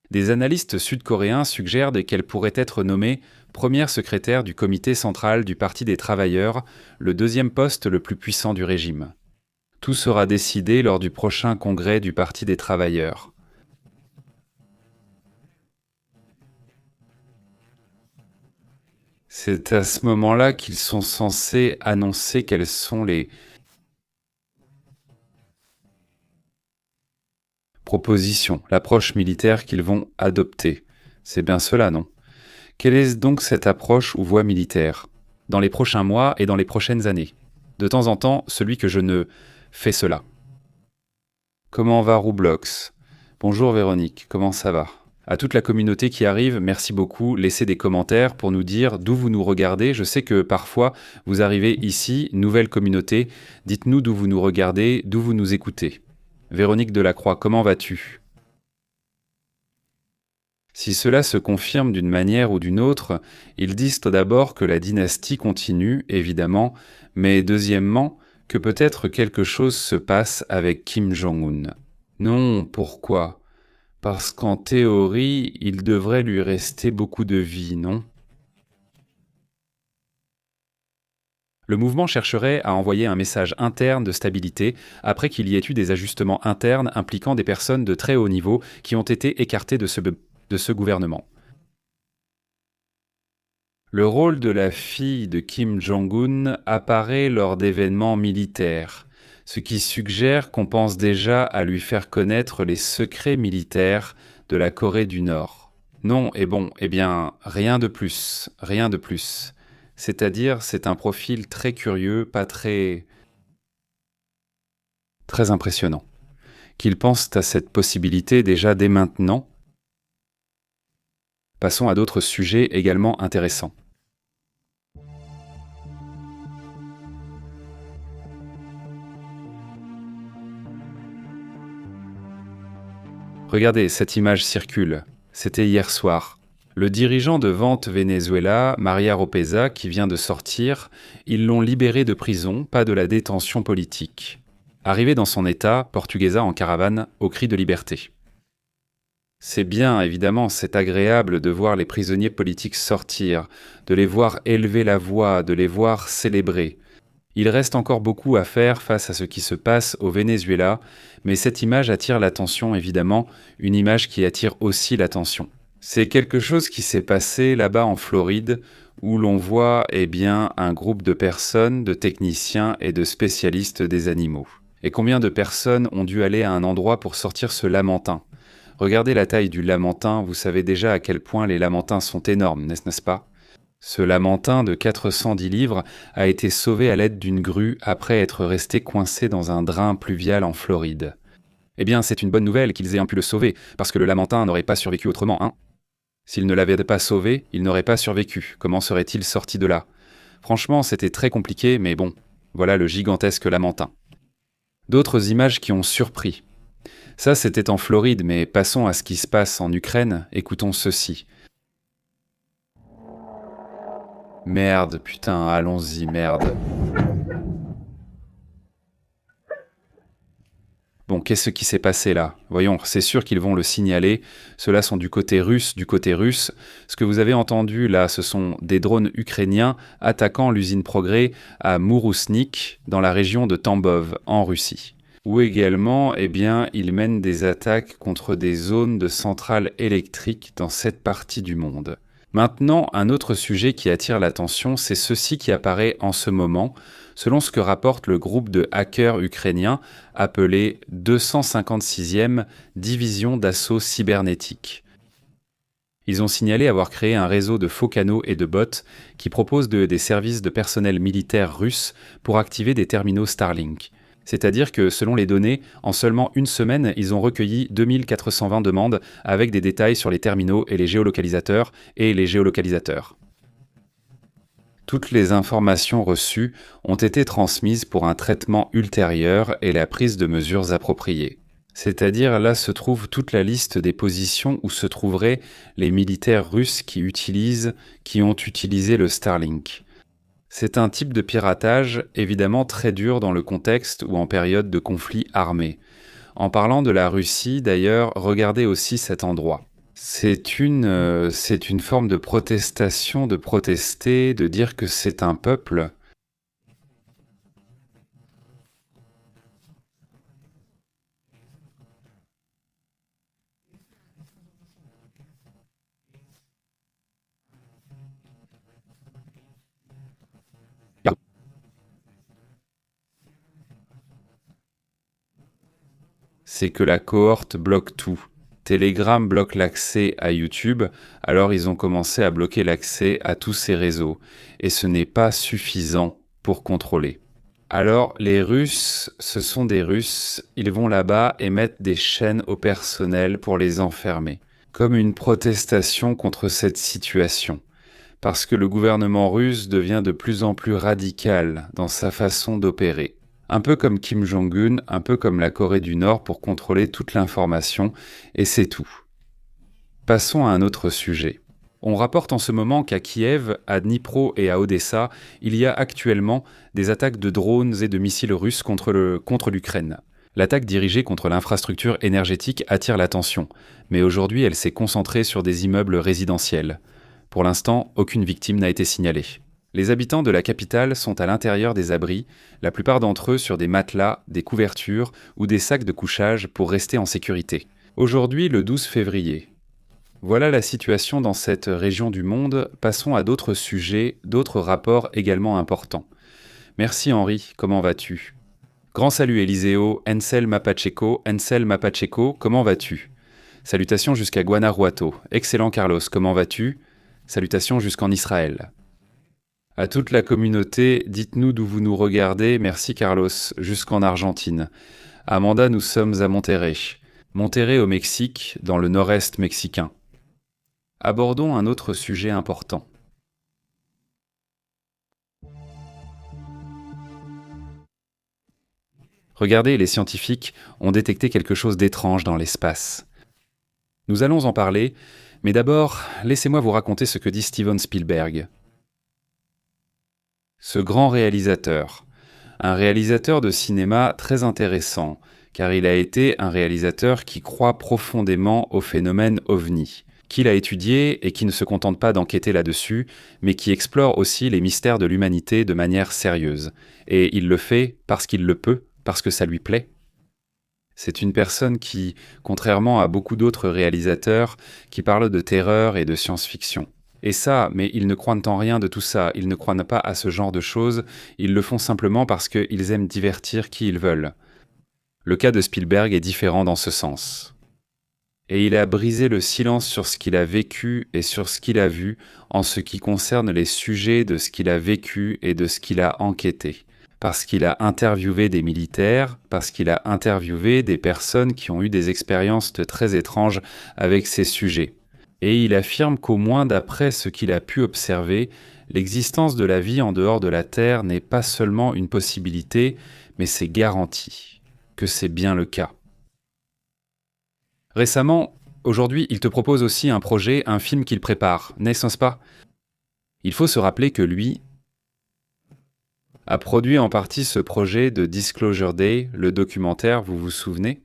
Des analystes sud-coréens suggèrent qu'elle pourrait être nommée première secrétaire du comité central du Parti des travailleurs, le 2e poste le plus puissant du régime. Tout sera décidé lors du prochain congrès du Parti des travailleurs. C'est à ce moment-là qu'ils sont censés annoncer quelles sont les propositions, l'approche militaire qu'ils vont adopter. C'est bien cela, non? Quelle est donc cette approche ou voie militaire? Dans les prochains mois et dans les prochaines années. De temps en temps, celui que je ne fais cela. Comment va Roublox? Bonjour Véronique, comment ça va? À toute la communauté qui arrive, merci beaucoup. Laissez des commentaires pour nous dire d'où vous nous regardez. Je sais que parfois, vous arrivez ici, nouvelle communauté. Dites-nous d'où vous nous regardez, d'où vous nous écoutez. Véronique Delacroix, comment vas-tu? Si cela se confirme d'une manière ou d'une autre, ils disent tout d'abord que la dynastie continue, évidemment, mais deuxièmement, que peut-être quelque chose se passe avec Kim Jong-un. Non, pourquoi? Parce qu'en théorie, il devrait lui rester beaucoup de vie, non? Le mouvement chercherait à envoyer un message interne de stabilité après qu'il y ait eu des ajustements internes impliquant des personnes de très haut niveau qui ont été écartées de ce gouvernement. Le rôle de la fille de Kim Jong-un apparaît lors d'événements militaires, ce qui suggère qu'on pense déjà à lui faire connaître les secrets militaires de la Corée du Nord. Non, et bon, eh bien, rien de plus, rien de plus. C'est-à-dire, c'est un profil très curieux, pas très impressionnant. Qu'ils pensent à cette possibilité déjà dès maintenant. Passons à d'autres sujets également intéressants. Regardez, cette image circule. C'était hier soir. Le dirigeant de Vente Venezuela, Maria Ropeza, qui vient de sortir, ils l'ont libéré de prison, pas de la détention politique. Arrivé dans son état, Portuguesa en caravane, au cri de liberté. C'est bien, évidemment, c'est agréable de voir les prisonniers politiques sortir, de les voir élever la voix, de les voir célébrer. Il reste encore beaucoup à faire face à ce qui se passe au Venezuela, mais cette image attire l'attention, évidemment, une image qui attire aussi l'attention. C'est quelque chose qui s'est passé là-bas en Floride, où l'on voit un groupe de personnes, de techniciens et de spécialistes des animaux. Et combien de personnes ont dû aller à un endroit pour sortir ce lamantin? Regardez la taille du lamantin, vous savez déjà à quel point les lamantins sont énormes, n'est-ce pas? Ce lamantin de 410 livres a été sauvé à l'aide d'une grue après être resté coincé dans un drain pluvial en Floride. Eh bien, c'est une bonne nouvelle qu'ils aient pu le sauver, parce que le lamantin n'aurait pas survécu autrement, hein? S'il ne l'avait pas sauvé, il n'aurait pas survécu. Comment serait-il sorti de là? Franchement, c'était très compliqué, mais bon, voilà le gigantesque lamantin. D'autres images qui ont surpris. Ça, c'était en Floride, mais passons à ce qui se passe en Ukraine, écoutons ceci. Merde, putain, allons-y, merde. Bon, qu'est-ce qui s'est passé là? Voyons, c'est sûr qu'ils vont le signaler. Ceux-là sont du côté russe, Ce que vous avez entendu là, ce sont des drones ukrainiens attaquant l'usine Progrès à Mourousnik, dans la région de Tambov, en Russie. Où également, ils mènent des attaques contre des zones de centrales électriques dans cette partie du monde. Maintenant, un autre sujet qui attire l'attention, c'est ceci qui apparaît en ce moment, selon ce que rapporte le groupe de hackers ukrainiens appelé 256e Division d'assaut cybernétique. Ils ont signalé avoir créé un réseau de faux canaux et de bots qui proposent des services de personnel militaire russe pour activer des terminaux Starlink. C'est-à-dire que, selon les données, en seulement une semaine, ils ont recueilli 2420 demandes avec des détails sur les terminaux et les géolocalisateurs Toutes les informations reçues ont été transmises pour un traitement ultérieur et la prise de mesures appropriées. C'est-à-dire, là se trouve toute la liste des positions où se trouveraient les militaires russes qui ont utilisé le Starlink. C'est un type de piratage évidemment très dur dans le contexte ou en période de conflit armé. En parlant de la Russie, d'ailleurs, regardez aussi cet endroit. C'est une forme de protestation, de protester, de dire que c'est un peuple. C'est que la cohorte bloque tout. Telegram bloque l'accès à YouTube, alors ils ont commencé à bloquer l'accès à tous ces réseaux. Et ce n'est pas suffisant pour contrôler. Alors, les Russes, ce sont des Russes, ils vont là-bas et mettent des chaînes au personnel pour les enfermer, comme une protestation contre cette situation. Parce que le gouvernement russe devient de plus en plus radical dans sa façon d'opérer. Un peu comme Kim Jong-un, un peu comme la Corée du Nord pour contrôler toute l'information, et c'est tout. Passons à un autre sujet. On rapporte en ce moment qu'à Kiev, à Dnipro et à Odessa, il y a actuellement des attaques de drones et de missiles russes contre l'Ukraine. L'attaque dirigée contre l'infrastructure énergétique attire l'attention, mais aujourd'hui elle s'est concentrée sur des immeubles résidentiels. Pour l'instant, aucune victime n'a été signalée. Les habitants de la capitale sont à l'intérieur des abris, la plupart d'entre eux sur des matelas, des couvertures ou des sacs de couchage pour rester en sécurité. Aujourd'hui, le 12 février. Voilà la situation dans cette région du monde. Passons à d'autres sujets, d'autres rapports également importants. Merci Henri, comment vas-tu? Grand salut Eliseo, Ensel Mapacheco, comment vas-tu? Salutations jusqu'à Guanajuato. Excellent Carlos, comment vas-tu? Salutations jusqu'en Israël. À toute la communauté, dites-nous d'où vous nous regardez, merci Carlos, jusqu'en Argentine. Amanda, nous sommes à Monterrey. Monterrey au Mexique, dans le nord-est mexicain. Abordons un autre sujet important. Regardez, les scientifiques ont détecté quelque chose d'étrange dans l'espace. Nous allons en parler, mais d'abord, laissez-moi vous raconter ce que dit Steven Spielberg. Ce grand réalisateur, un réalisateur de cinéma très intéressant, car il a été un réalisateur qui croit profondément au phénomène OVNI, qu'il a étudié et qui ne se contente pas d'enquêter là-dessus, mais qui explore aussi les mystères de l'humanité de manière sérieuse. Et il le fait parce qu'il le peut, parce que ça lui plaît. C'est une personne qui, contrairement à beaucoup d'autres réalisateurs, qui parlent de terreur et de science-fiction. Et ça, mais ils ne croient en rien de tout ça, ils ne croient pas à ce genre de choses, ils le font simplement parce qu'ils aiment divertir qui ils veulent. Le cas de Spielberg est différent dans ce sens. Et il a brisé le silence sur ce qu'il a vécu et sur ce qu'il a vu en ce qui concerne les sujets de ce qu'il a vécu et de ce qu'il a enquêté. Parce qu'il a interviewé des militaires, parce qu'il a interviewé des personnes qui ont eu des expériences très étranges avec ces sujets. Et il affirme qu'au moins d'après ce qu'il a pu observer, l'existence de la vie en dehors de la Terre n'est pas seulement une possibilité, mais c'est garanti que c'est bien le cas. Récemment, aujourd'hui, il te propose aussi un projet, un film qu'il prépare, n'est-ce pas? Il faut se rappeler que lui a produit en partie ce projet de Disclosure Day, le documentaire, vous vous souvenez?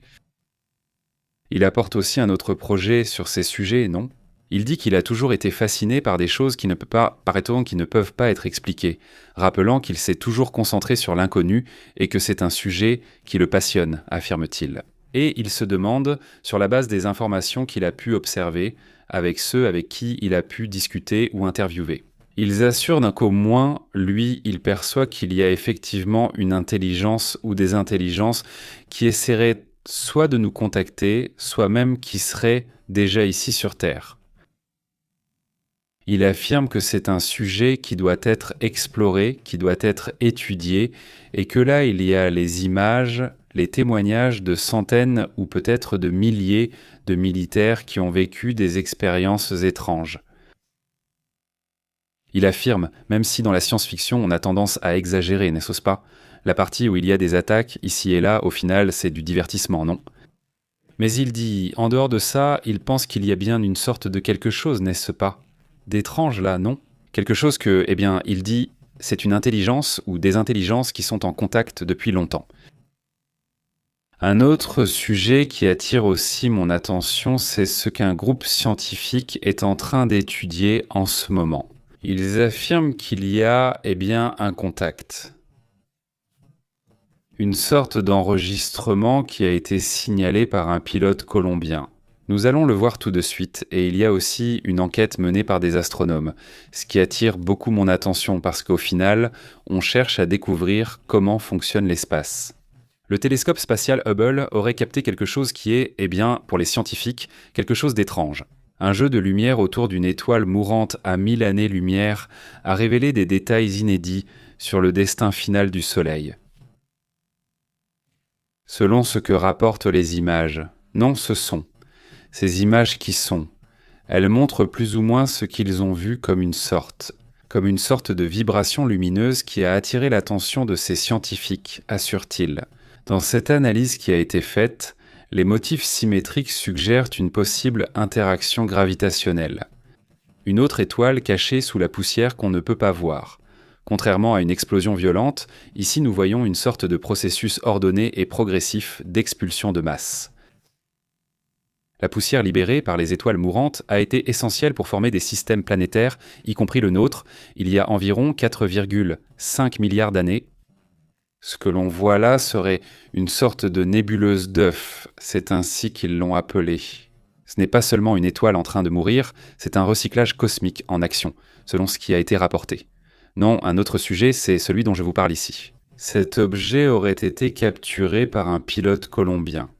Il apporte aussi un autre projet sur ces sujets, non? Il dit qu'il a toujours été fasciné par des choses qui ne peuvent pas être expliquées, rappelant qu'il s'est toujours concentré sur l'inconnu et que c'est un sujet qui le passionne, affirme-t-il. Et il se demande, sur la base des informations qu'il a pu observer, avec ceux avec qui il a pu discuter ou interviewer. Ils assurent qu'au moins, lui, il perçoit qu'il y a effectivement une intelligence ou des intelligences qui essaieraient soit de nous contacter, soit même qui seraient déjà ici sur Terre. Il affirme que c'est un sujet qui doit être exploré, qui doit être étudié, et que là, il y a les images, les témoignages de centaines ou peut-être de milliers de militaires qui ont vécu des expériences étranges. Il affirme, même si dans la science-fiction on a tendance à exagérer, n'est-ce pas? La partie où il y a des attaques, ici et là, au final, c'est du divertissement, non? Mais il dit, en dehors de ça, il pense qu'il y a bien une sorte de quelque chose, n'est-ce pas? D'étrange là, non? Quelque chose que, il dit, c'est une intelligence ou des intelligences qui sont en contact depuis longtemps. Un autre sujet qui attire aussi mon attention, c'est ce qu'un groupe scientifique est en train d'étudier en ce moment. Ils affirment qu'il y a, un contact. Une sorte d'enregistrement qui a été signalé par un pilote colombien. Nous allons le voir tout de suite, et il y a aussi une enquête menée par des astronomes, ce qui attire beaucoup mon attention parce qu'au final, on cherche à découvrir comment fonctionne l'espace. Le télescope spatial Hubble aurait capté quelque chose qui est, pour les scientifiques, quelque chose d'étrange. Un jeu de lumière autour d'une étoile mourante à 1000 années-lumière a révélé des détails inédits sur le destin final du Soleil. Selon ce que rapportent les images, non, ce sont ces images qui sont. Elles montrent plus ou moins ce qu'ils ont vu comme une sorte de vibration lumineuse qui a attiré l'attention de ces scientifiques, assure-t-il. Dans cette analyse qui a été faite, les motifs symétriques suggèrent une possible interaction gravitationnelle. Une autre étoile cachée sous la poussière qu'on ne peut pas voir, Contrairement à une explosion violente, ici nous voyons une sorte de processus ordonné et progressif d'expulsion de masse. La poussière libérée par les étoiles mourantes a été essentielle pour former des systèmes planétaires, y compris le nôtre, il y a environ 4,5 milliards d'années. Ce que l'on voit là serait une sorte de nébuleuse d'œufs, c'est ainsi qu'ils l'ont appelée. Ce n'est pas seulement une étoile en train de mourir, c'est un recyclage cosmique en action, selon ce qui a été rapporté. Non, un autre sujet, c'est celui dont je vous parle ici. Cet objet aurait été capturé par un pilote colombien.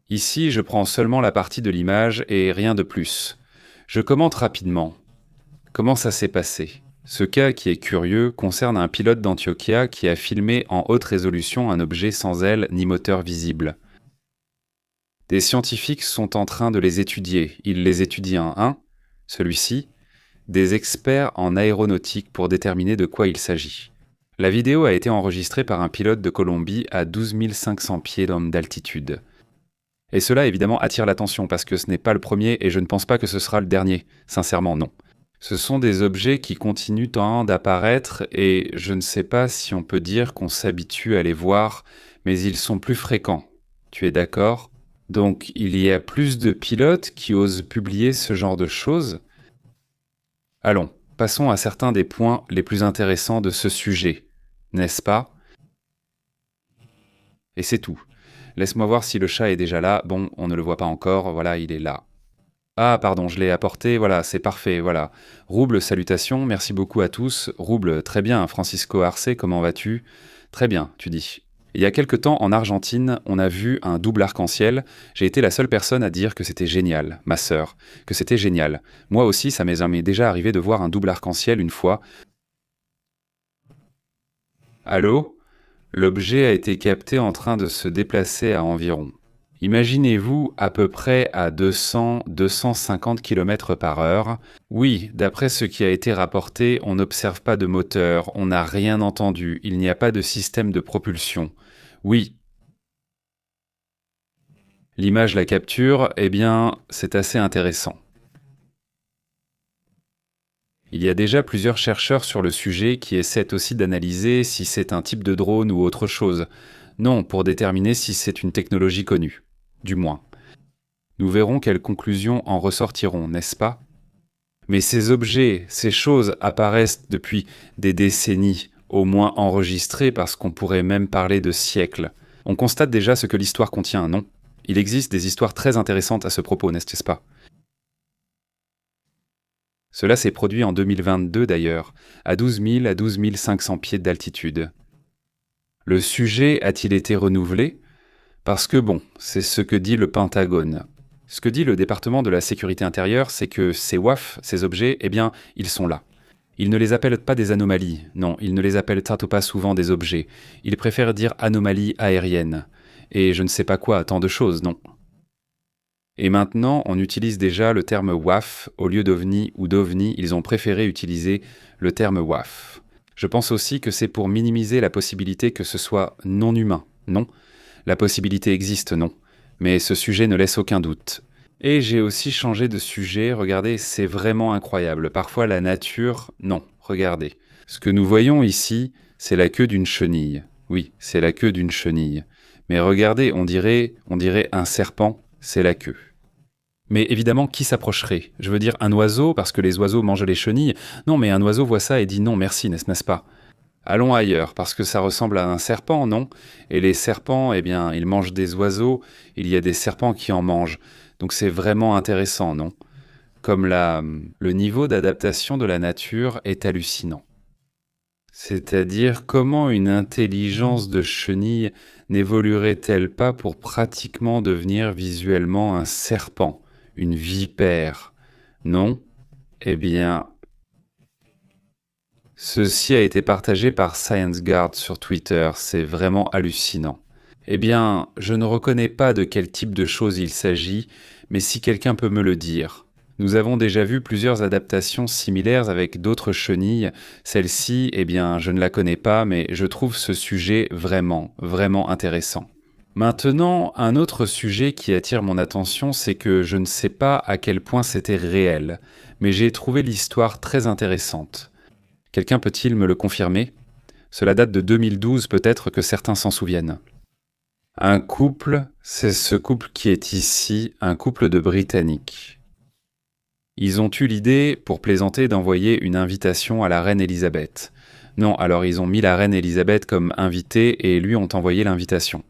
Ici, je prends seulement la partie de l'image et rien de plus. Je commente rapidement. Comment ça s'est passé ? Ce cas qui est curieux concerne un pilote d'Antioquia qui a filmé en haute résolution un objet sans aile ni moteur visible. Des scientifiques sont en train de les étudier. Ils les étudient celui-ci, des experts en aéronautique pour déterminer de quoi il s'agit. La vidéo a été enregistrée par un pilote de Colombie à 12 500 pieds d'altitude. Et cela évidemment attire l'attention parce que ce n'est pas le premier et je ne pense pas que ce sera le dernier. Sincèrement, non. Ce sont des objets qui continuent d'apparaître et je ne sais pas si on peut dire qu'on s'habitue à les voir, mais ils sont plus fréquents. Tu es d'accord ? Donc il y a plus de pilotes qui osent publier ce genre de choses ? Allons, passons à certains des points les plus intéressants de ce sujet, n'est-ce pas ? Et c'est tout. Laisse-moi voir si le chat est déjà là. Bon, on ne le voit pas encore, voilà, il est là. Ah, pardon, je l'ai apporté, voilà, c'est parfait, voilà. Rouble, salutations, merci beaucoup à tous. Rouble, très bien, Francisco Arce, comment vas-tu ? Très bien, tu dis. Il y a quelque temps, en Argentine, on a vu un double arc-en-ciel. J'ai été la seule personne à dire que c'était génial, ma sœur, que c'était génial. Moi aussi, ça m'est déjà arrivé de voir un double arc-en-ciel une fois. Allô ? L'objet a été capté en train de se déplacer à environ. Imaginez-vous à peu près à 200-250 km/h. Oui, d'après ce qui a été rapporté, on n'observe pas de moteur, on n'a rien entendu, il n'y a pas de système de propulsion. Oui. L'image la capture, eh bien, c'est assez intéressant. Il y a déjà plusieurs chercheurs sur le sujet qui essaient aussi d'analyser si c'est un type de drone ou autre chose. Non, pour déterminer si c'est une technologie connue. Du moins. Nous verrons quelles conclusions en ressortiront, n'est-ce pas ? Mais ces objets, ces choses apparaissent depuis des décennies, au moins enregistrées parce qu'on pourrait même parler de siècles. On constate déjà ce que l'histoire contient, non ? Il existe des histoires très intéressantes à ce propos, n'est-ce pas ? Cela s'est produit en 2022 d'ailleurs, à 12 000 à 12 500 pieds d'altitude. Le sujet a-t-il été renouvelé ? Parce que bon, c'est ce que dit le Pentagone. Ce que dit le département de la sécurité intérieure, c'est que ces WAF, ces objets, eh bien, ils sont là. Ils ne les appellent pas des anomalies, non, ils ne les appellent pas souvent des objets. Ils préfèrent dire anomalies aériennes. Et je ne sais pas quoi, tant de choses, non. Et maintenant, on utilise déjà le terme WAF, au lieu d'OVNI ou d'OVNI, ils ont préféré utiliser le terme WAF. Je pense aussi que c'est pour minimiser la possibilité que ce soit non humain, non. La possibilité existe, non. Mais ce sujet ne laisse aucun doute. Et j'ai aussi changé de sujet, regardez, c'est vraiment incroyable. Parfois la nature, non, regardez. Ce que nous voyons ici, c'est la queue d'une chenille. Oui, c'est la queue d'une chenille. Mais regardez, on dirait un serpent, c'est la queue. Mais évidemment, qui s'approcherait ? Je veux dire un oiseau, parce que les oiseaux mangent les chenilles. Non, mais un oiseau voit ça et dit non, merci, n'est-ce pas ? Allons ailleurs, parce que ça ressemble à un serpent, non ? Et les serpents, eh bien, ils mangent des oiseaux, il y a des serpents qui en mangent. Donc c'est vraiment intéressant, non ? Comme le niveau d'adaptation de la nature est hallucinant. C'est-à-dire comment une intelligence de chenille n'évoluerait-elle pas pour pratiquement devenir visuellement un serpent, une vipère ? Non ? Eh bien, ceci a été partagé par ScienceGuard sur Twitter, c'est vraiment hallucinant. Eh bien, je ne reconnais pas de quel type de chose il s'agit, mais si quelqu'un peut me le dire. Nous avons déjà vu plusieurs adaptations similaires avec d'autres chenilles. Celle-ci, eh bien, je ne la connais pas, mais je trouve ce sujet vraiment, vraiment intéressant. Maintenant, un autre sujet qui attire mon attention, c'est que je ne sais pas à quel point c'était réel, mais j'ai trouvé l'histoire très intéressante. Quelqu'un peut-il me le confirmer? Cela date de 2012, peut-être que certains s'en souviennent. Un couple, c'est ce couple qui est ici, un couple de Britanniques. Ils ont eu l'idée, pour plaisanter, d'envoyer une invitation à la reine Élisabeth. Non, alors ils ont mis la reine Élisabeth comme invitée et lui ont envoyé l'invitation.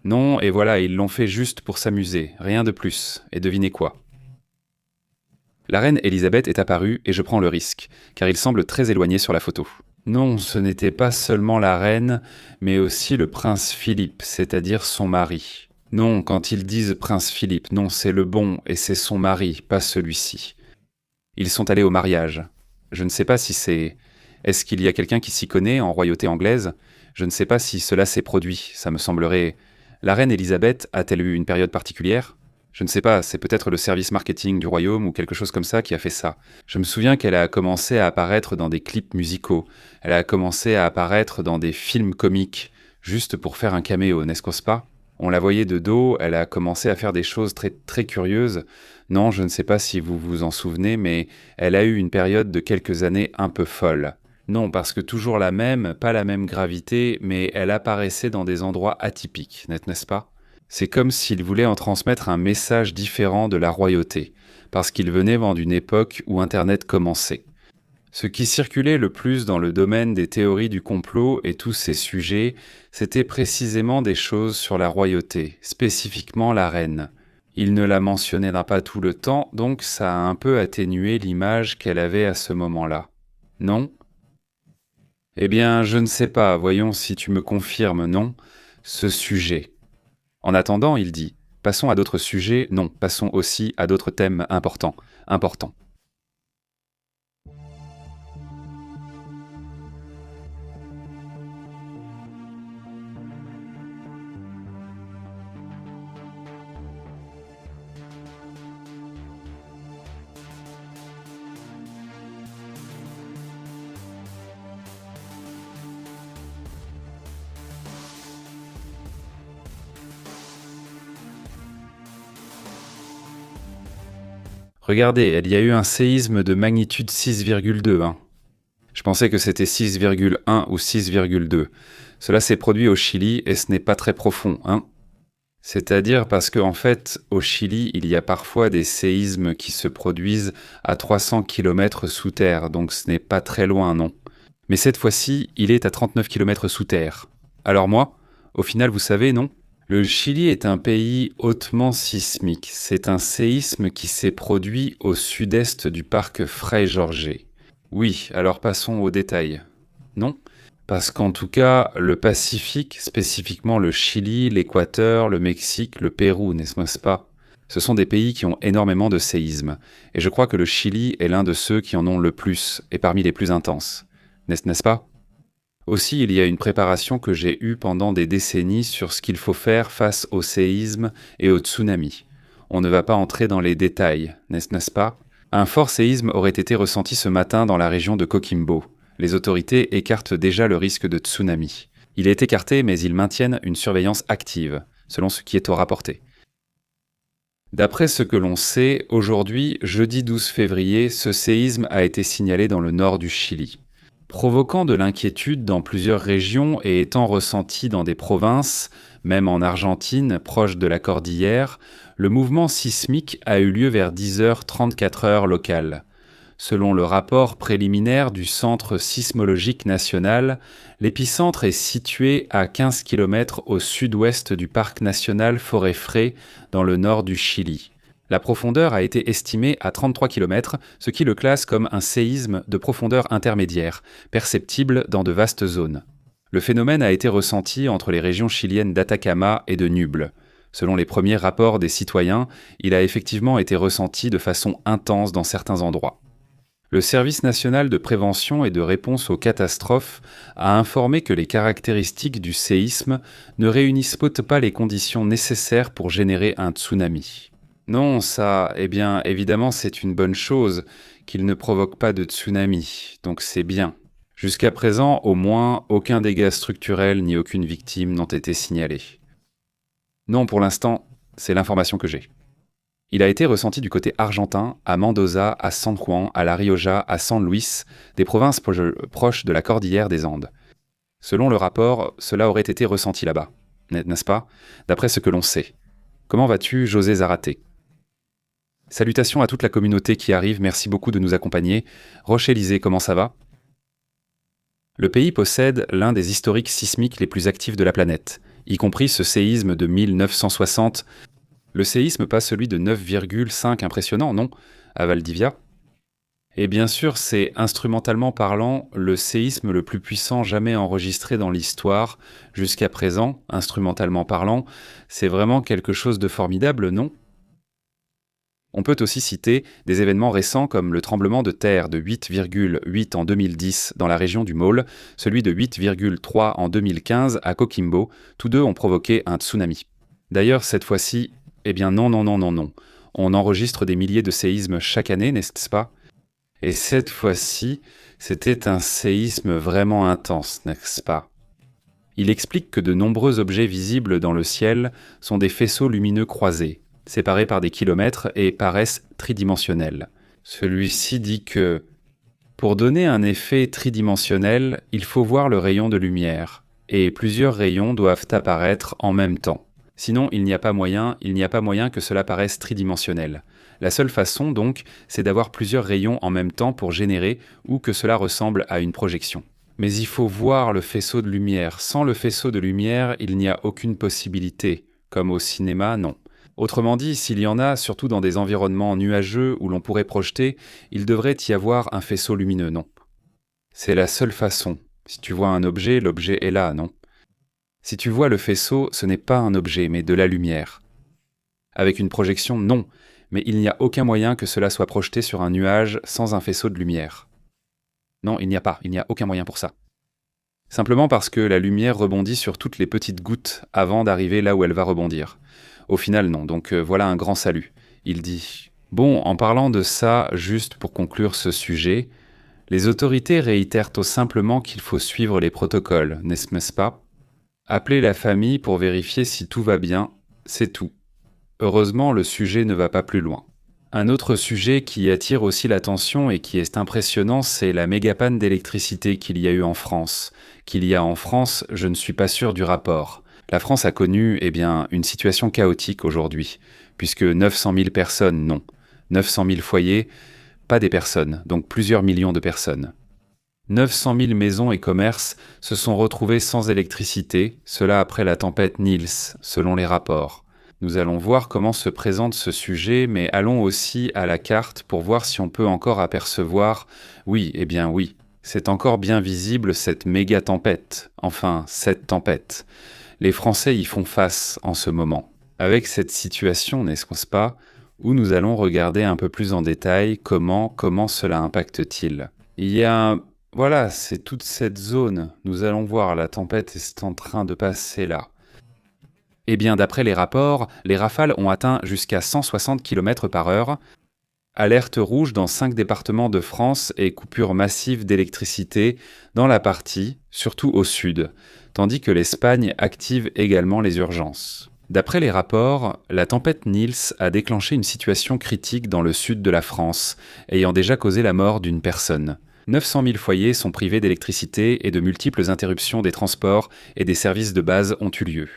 Non, et voilà, ils l'ont fait juste pour s'amuser, rien de plus. Et devinez quoi? La reine Élisabeth est apparue et je prends le risque, car il semble très éloigné sur la photo. Non, ce n'était pas seulement la reine, mais aussi le prince Philippe, c'est-à-dire son mari. Non, quand ils disent prince Philippe, non, c'est le bon et c'est son mari, pas celui-ci. Ils sont allés au mariage. Je ne sais pas si c'est... Est-ce qu'il y a quelqu'un qui s'y connaît en royauté anglaise? Je ne sais pas si cela s'est produit, ça me semblerait... La reine Élisabeth a-t-elle eu une période particulière? Je ne sais pas, c'est peut-être le service marketing du royaume ou quelque chose comme ça qui a fait ça. Je me souviens qu'elle a commencé à apparaître dans des clips musicaux. Elle a commencé à apparaître dans des films comiques, juste pour faire un caméo, n'est-ce pas? On la voyait de dos, elle a commencé à faire des choses très, très curieuses. Non, je ne sais pas si vous vous en souvenez, mais elle a eu une période de quelques années un peu folle. Non, parce que toujours la même, pas la même gravité, mais elle apparaissait dans des endroits atypiques, n'est-ce pas? C'est comme s'il voulait en transmettre un message différent de la royauté, parce qu'il venait d'une époque où Internet commençait. Ce qui circulait le plus dans le domaine des théories du complot et tous ces sujets, c'était précisément des choses sur la royauté, spécifiquement la reine. Il ne la mentionnera pas tout le temps, donc ça a un peu atténué l'image qu'elle avait à ce moment-là. Non? Eh bien, je ne sais pas, voyons si tu me confirmes, non, ce sujet. En attendant, il dit, passons à d'autres sujets, non, passons aussi à d'autres thèmes importants. Regardez, il y a eu un séisme de magnitude 6,2. Je pensais que c'était 6,1 ou 6,2. Cela s'est produit au Chili et ce n'est pas très profond, C'est-à-dire parce qu'en fait, au Chili, il y a parfois des séismes qui se produisent à 300 km sous terre, donc ce n'est pas très loin, non. Mais cette fois-ci, il est à 39 km sous terre. Alors moi, au final, vous savez, non? Le Chili est un pays hautement sismique. C'est un séisme qui s'est produit au sud-est du parc Frei Jorge. Oui, alors passons aux détails. Non? Parce qu'en tout cas, le Pacifique, spécifiquement le Chili, l'Équateur, le Mexique, le Pérou, n'est-ce pas? Ce sont des pays qui ont énormément de séismes. Et je crois que le Chili est l'un de ceux qui en ont le plus, et parmi les plus intenses. N'est-ce pas? Aussi, il y a une préparation que j'ai eue pendant des décennies sur ce qu'il faut faire face au séisme et au tsunami. On ne va pas entrer dans les détails, n'est-ce pas? Un fort séisme aurait été ressenti ce matin dans la région de Coquimbo. Les autorités écartent déjà le risque de tsunami. Il est écarté, mais ils maintiennent une surveillance active, selon ce qui est rapporté. D'après ce que l'on sait, aujourd'hui, jeudi 12 février, ce séisme a été signalé dans le nord du Chili. Provoquant de l'inquiétude dans plusieurs régions et étant ressenti dans des provinces, même en Argentine, proche de la cordillère, le mouvement sismique a eu lieu vers 10h34 locales. Selon le rapport préliminaire du Centre sismologique national, l'épicentre est situé à 15 km au sud-ouest du parc national Forêt-Frais, dans le nord du Chili. La profondeur a été estimée à 33 km, ce qui le classe comme un séisme de profondeur intermédiaire, perceptible dans de vastes zones. Le phénomène a été ressenti entre les régions chiliennes d'Atacama et de Ñuble. Selon les premiers rapports des citoyens, il a effectivement été ressenti de façon intense dans certains endroits. Le Service national de prévention et de réponse aux catastrophes a informé que les caractéristiques du séisme ne réunissent pas les conditions nécessaires pour générer un tsunami. Non, ça, eh bien, évidemment, c'est une bonne chose qu'il ne provoque pas de tsunami, donc c'est bien. Jusqu'à présent, au moins, aucun dégât structurel ni aucune victime n'ont été signalés. Non, pour l'instant, c'est l'information que j'ai. Il a été ressenti du côté argentin, à Mendoza, à San Juan, à La Rioja, à San Luis, des provinces proches de la cordillère des Andes. Selon le rapport, cela aurait été ressenti là-bas, n'est-ce pas? D'après ce que l'on sait. Comment vas-tu, José Zaraté? Salutations à toute la communauté qui arrive, merci beaucoup de nous accompagner. Roche-Élysée, comment ça va? Le pays possède l'un des historiques sismiques les plus actifs de la planète, y compris ce séisme de 1960. Le séisme, pas celui de 9,5 impressionnant, non, à Valdivia. Et bien sûr, c'est instrumentalement parlant le séisme le plus puissant jamais enregistré dans l'histoire jusqu'à présent, instrumentalement parlant, c'est vraiment quelque chose de formidable, non? On peut aussi citer des événements récents comme le tremblement de terre de 8,8 en 2010 dans la région du Maule, celui de 8,3 en 2015 à Coquimbo, tous deux ont provoqué un tsunami. D'ailleurs, cette fois-ci, eh bien non. On enregistre des milliers de séismes chaque année, n'est-ce pas? Et cette fois-ci, c'était un séisme vraiment intense, n'est-ce pas? Il explique que de nombreux objets visibles dans le ciel sont des faisceaux lumineux croisés, séparés par des kilomètres et paraissent tridimensionnels. Celui-ci dit que, pour donner un effet tridimensionnel, il faut voir le rayon de lumière, et plusieurs rayons doivent apparaître en même temps. Sinon, il n'y a pas moyen que cela paraisse tridimensionnel. La seule façon, donc, c'est d'avoir plusieurs rayons en même temps pour générer ou que cela ressemble à une projection. Mais il faut voir le faisceau de lumière. Sans le faisceau de lumière, il n'y a aucune possibilité. Comme au cinéma, non. Autrement dit, s'il y en a, surtout dans des environnements nuageux où l'on pourrait projeter, il devrait y avoir un faisceau lumineux, non. C'est la seule façon. Si tu vois un objet, l'objet est là, non. Si tu vois le faisceau, ce n'est pas un objet, mais de la lumière. Avec une projection, non, mais il n'y a aucun moyen que cela soit projeté sur un nuage sans un faisceau de lumière. Non, il n'y a aucun moyen pour ça. Simplement parce que la lumière rebondit sur toutes les petites gouttes avant d'arriver là où elle va rebondir. Au final, non, donc voilà un grand salut. Il dit « Bon, en parlant de ça, juste pour conclure ce sujet, les autorités réitèrent tout simplement qu'il faut suivre les protocoles, n'est-ce pas? Appeler la famille pour vérifier si tout va bien, c'est tout. Heureusement, le sujet ne va pas plus loin. » Un autre sujet qui attire aussi l'attention et qui est impressionnant, c'est la méga panne d'électricité qu'il y a eu en France. Qu'il y a en France, je ne suis pas sûr du rapport. La France a connu, une situation chaotique aujourd'hui, puisque 900 000 personnes, non. 900 000 foyers, pas des personnes, donc plusieurs millions de personnes. 900 000 maisons et commerces se sont retrouvés sans électricité, cela après la tempête Niels, selon les rapports. Nous allons voir comment se présente ce sujet, mais allons aussi à la carte pour voir si on peut encore apercevoir, oui, c'est encore bien visible cette méga tempête, enfin cette tempête. Les Français y font face en ce moment. Avec cette situation, n'est-ce pas, où nous allons regarder un peu plus en détail comment cela impacte-t-il. Voilà, c'est toute cette zone. Nous allons voir, la tempête est en train de passer là. D'après les rapports, les rafales ont atteint jusqu'à 160 km/h. Alerte rouge dans 5 départements de France et coupure massive d'électricité dans la partie, surtout au sud, tandis que l'Espagne active également les urgences. D'après les rapports, la tempête Niels a déclenché une situation critique dans le sud de la France, ayant déjà causé la mort d'une personne. 900 000 foyers sont privés d'électricité et de multiples interruptions des transports et des services de base ont eu lieu.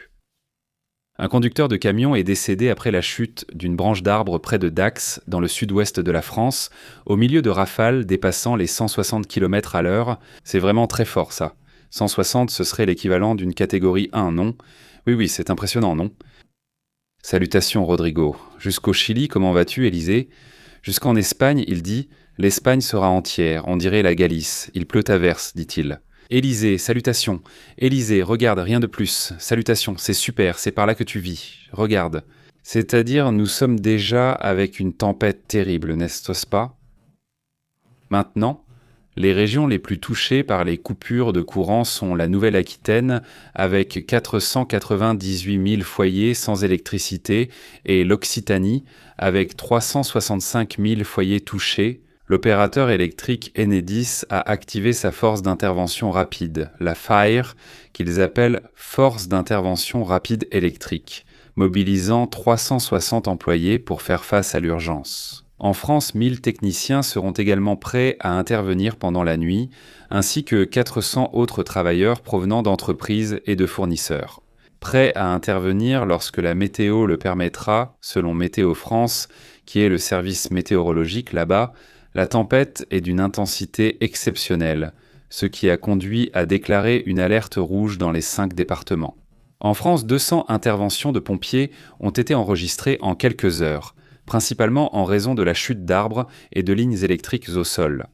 Un conducteur de camion est décédé après la chute d'une branche d'arbre près de Dax, dans le sud-ouest de la France, au milieu de rafales dépassant les 160 km/h. C'est vraiment très fort, ça. 160, ce serait l'équivalent d'une catégorie 1, non? Oui, c'est impressionnant, non? Salutations, Rodrigo. Jusqu'au Chili, comment vas-tu, Élysée? Jusqu'en Espagne, il dit « L'Espagne sera entière, on dirait la Galice. Il pleut à verse, dit-il. » Élysée, salutations. Élysée, regarde, rien de plus. Salutations, c'est super, c'est par là que tu vis. Regarde. C'est-à-dire, nous sommes déjà avec une tempête terrible, n'est-ce pas? Maintenant, les régions les plus touchées par les coupures de courant sont la Nouvelle-Aquitaine, avec 498 000 foyers sans électricité, et l'Occitanie, avec 365 000 foyers touchés. L'opérateur électrique Enedis a activé sa force d'intervention rapide, la FIRE, qu'ils appellent Force d'intervention rapide électrique, mobilisant 360 employés pour faire face à l'urgence. En France, 1000 techniciens seront également prêts à intervenir pendant la nuit, ainsi que 400 autres travailleurs provenant d'entreprises et de fournisseurs. Prêts à intervenir lorsque la météo le permettra, selon Météo France, qui est le service météorologique là-bas, la tempête est d'une intensité exceptionnelle, ce qui a conduit à déclarer une alerte rouge dans les 5 départements. En France, 200 interventions de pompiers ont été enregistrées en quelques heures, principalement en raison de la chute d'arbres et de lignes électriques au sol.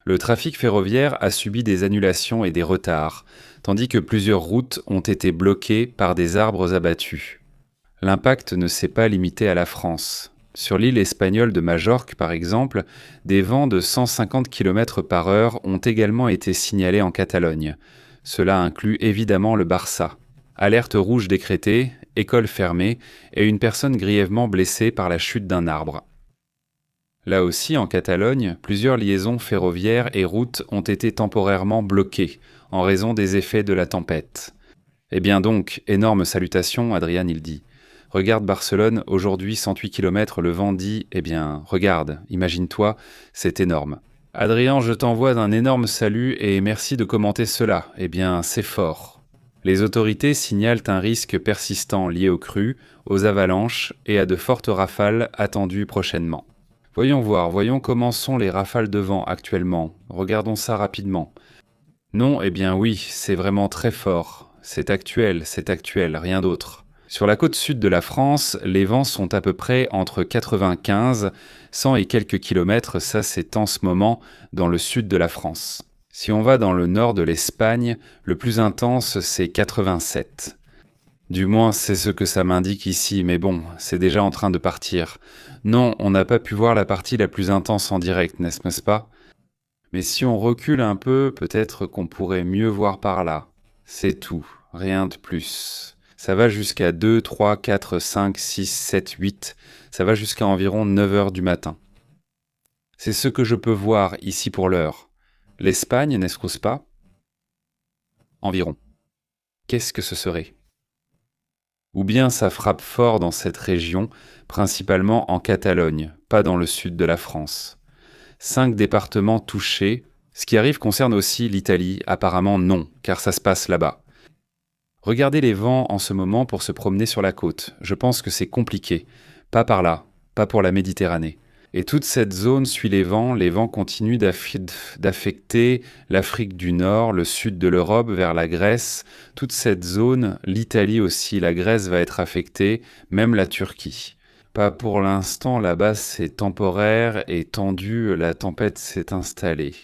Le trafic ferroviaire a subi des annulations et des retards, tandis que plusieurs routes ont été bloquées par des arbres abattus. L'impact ne s'est pas limité à la France. Sur l'île espagnole de Majorque, par exemple, des vents de 150 km/h ont également été signalés en Catalogne. Cela inclut évidemment le Barça. Alerte rouge décrétée, école fermée et une personne grièvement blessée par la chute d'un arbre. Là aussi, en Catalogne, plusieurs liaisons ferroviaires et routes ont été temporairement bloquées en raison des effets de la tempête. Eh bien donc, énorme salutation, Adrian, il dit. Regarde Barcelone, aujourd'hui 108 km, le vent dit, eh bien, regarde, imagine-toi, c'est énorme. Adrien, je t'envoie un énorme salut et merci de commenter cela. Eh bien, c'est fort. Les autorités signalent un risque persistant lié aux crues, aux avalanches et à de fortes rafales attendues prochainement. Voyons voir, voyons comment sont les rafales de vent actuellement. Regardons ça rapidement. Non, eh bien oui, c'est vraiment très fort. C'est actuel, rien d'autre. Sur la côte sud de la France, les vents sont à peu près entre 95, 100 et quelques kilomètres, ça c'est en ce moment dans le sud de la France. Si on va dans le nord de l'Espagne, le plus intense c'est 87. Du moins, c'est ce que ça m'indique ici, mais bon, c'est déjà en train de partir. Non, on n'a pas pu voir la partie la plus intense en direct, n'est-ce pas? Mais si on recule un peu, peut-être qu'on pourrait mieux voir par là. C'est tout, rien de plus. Ça va jusqu'à 2, 3, 4, 5, 6, 7, 8. Ça va jusqu'à environ 9 heures du matin. C'est ce que je peux voir ici pour l'heure. L'Espagne, n'est-ce pas? Environ. Qu'est-ce que ce serait? Ou bien ça frappe fort dans cette région, principalement en Catalogne, pas dans le sud de la France. 5 départements touchés. Ce qui arrive concerne aussi l'Italie, apparemment non, car ça se passe là-bas. Regardez les vents en ce moment pour se promener sur la côte. Je pense que c'est compliqué. Pas par là, pas pour la Méditerranée. Et toute cette zone suit les vents continuent d'affecter l'Afrique du Nord, le sud de l'Europe, vers la Grèce. Toute cette zone, l'Italie aussi, la Grèce va être affectée, même la Turquie. Pas pour l'instant, là-bas c'est temporaire et tendu, la tempête s'est installée.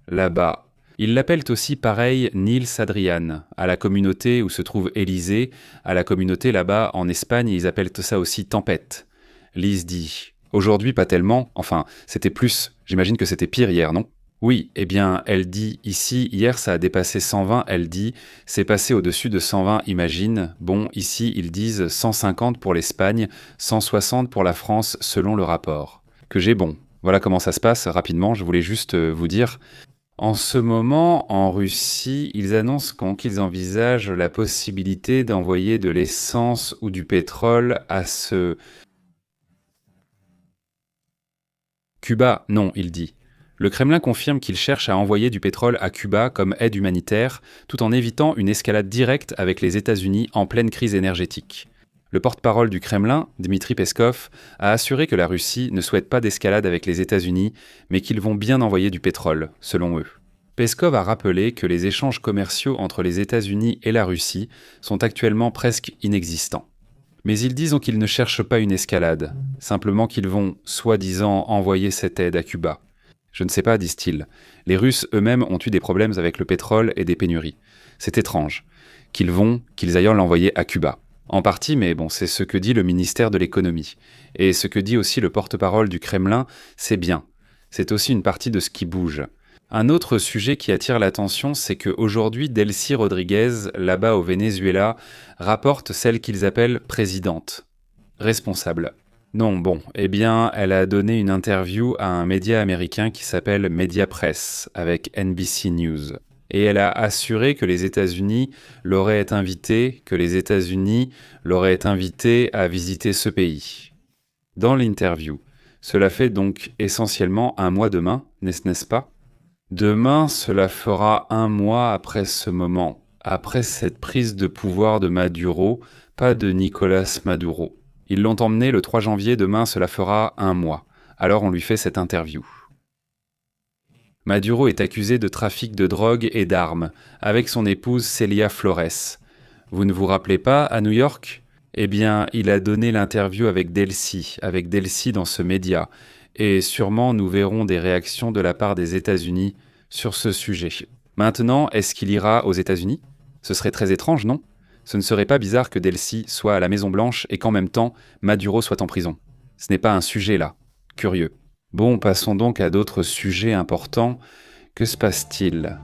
Là-bas. Ils l'appellent aussi pareil Nils Adrian, à la communauté où se trouve Élysée, à la communauté là-bas en Espagne, ils appellent ça aussi tempête. Lise dit... Aujourd'hui, pas tellement. Enfin, c'était plus. J'imagine que c'était pire hier, non? Oui, eh bien, elle dit ici, hier ça a dépassé 120, elle dit, c'est passé au-dessus de 120, imagine. Bon, ici, ils disent 150 pour l'Espagne, 160 pour la France, selon le rapport. Que j'ai bon. Voilà comment ça se passe, rapidement, je voulais juste vous dire. En ce moment, en Russie, ils annoncent qu'ils envisagent la possibilité d'envoyer de l'essence ou du pétrole à ce... Cuba, non, il dit. Le Kremlin confirme qu'il cherche à envoyer du pétrole à Cuba comme aide humanitaire, tout en évitant une escalade directe avec les États-Unis en pleine crise énergétique. Le porte-parole du Kremlin, Dmitri Peskov, a assuré que la Russie ne souhaite pas d'escalade avec les États-Unis, mais qu'ils vont bien envoyer du pétrole, selon eux. Peskov a rappelé que les échanges commerciaux entre les États-Unis et la Russie sont actuellement presque inexistants. Mais ils disent qu'ils ne cherchent pas une escalade, simplement qu'ils vont, soi-disant, envoyer cette aide à Cuba. Je ne sais pas, disent-ils. Les Russes eux-mêmes ont eu des problèmes avec le pétrole et des pénuries. C'est étrange. Qu'ils aillent l'envoyer à Cuba. En partie, mais bon, c'est ce que dit le ministère de l'économie. Et ce que dit aussi le porte-parole du Kremlin, c'est bien. C'est aussi une partie de ce qui bouge. Un autre sujet qui attire l'attention, c'est qu'aujourd'hui, Delcy Rodriguez, là-bas au Venezuela, rapporte celle qu'ils appellent présidente. Responsable. Non, bon, eh bien, elle a donné une interview à un média américain qui s'appelle Mediapress, avec NBC News. Et elle a assuré que les États-Unis l'auraient invité, à visiter ce pays. Dans l'interview, cela fait donc essentiellement un mois demain, n'est-ce pas? Demain, cela fera un mois après ce moment, après cette prise de pouvoir de Maduro, pas de Nicolas Maduro. Ils l'ont emmené le 3 janvier, demain cela fera un mois. Alors on lui fait cette interview. Maduro est accusé de trafic de drogue et d'armes, avec son épouse Celia Flores. Vous ne vous rappelez pas, à New York? Eh bien, il a donné l'interview avec Delcy dans ce média, et sûrement nous verrons des réactions de la part des États-Unis sur ce sujet. Maintenant, est-ce qu'il ira aux États-Unis? Ce serait très étrange, non? Ce ne serait pas bizarre que Delcy soit à la Maison-Blanche et qu'en même temps, Maduro soit en prison. Ce n'est pas un sujet là. Curieux. Bon, passons donc à d'autres sujets importants. Que se passe-t-il?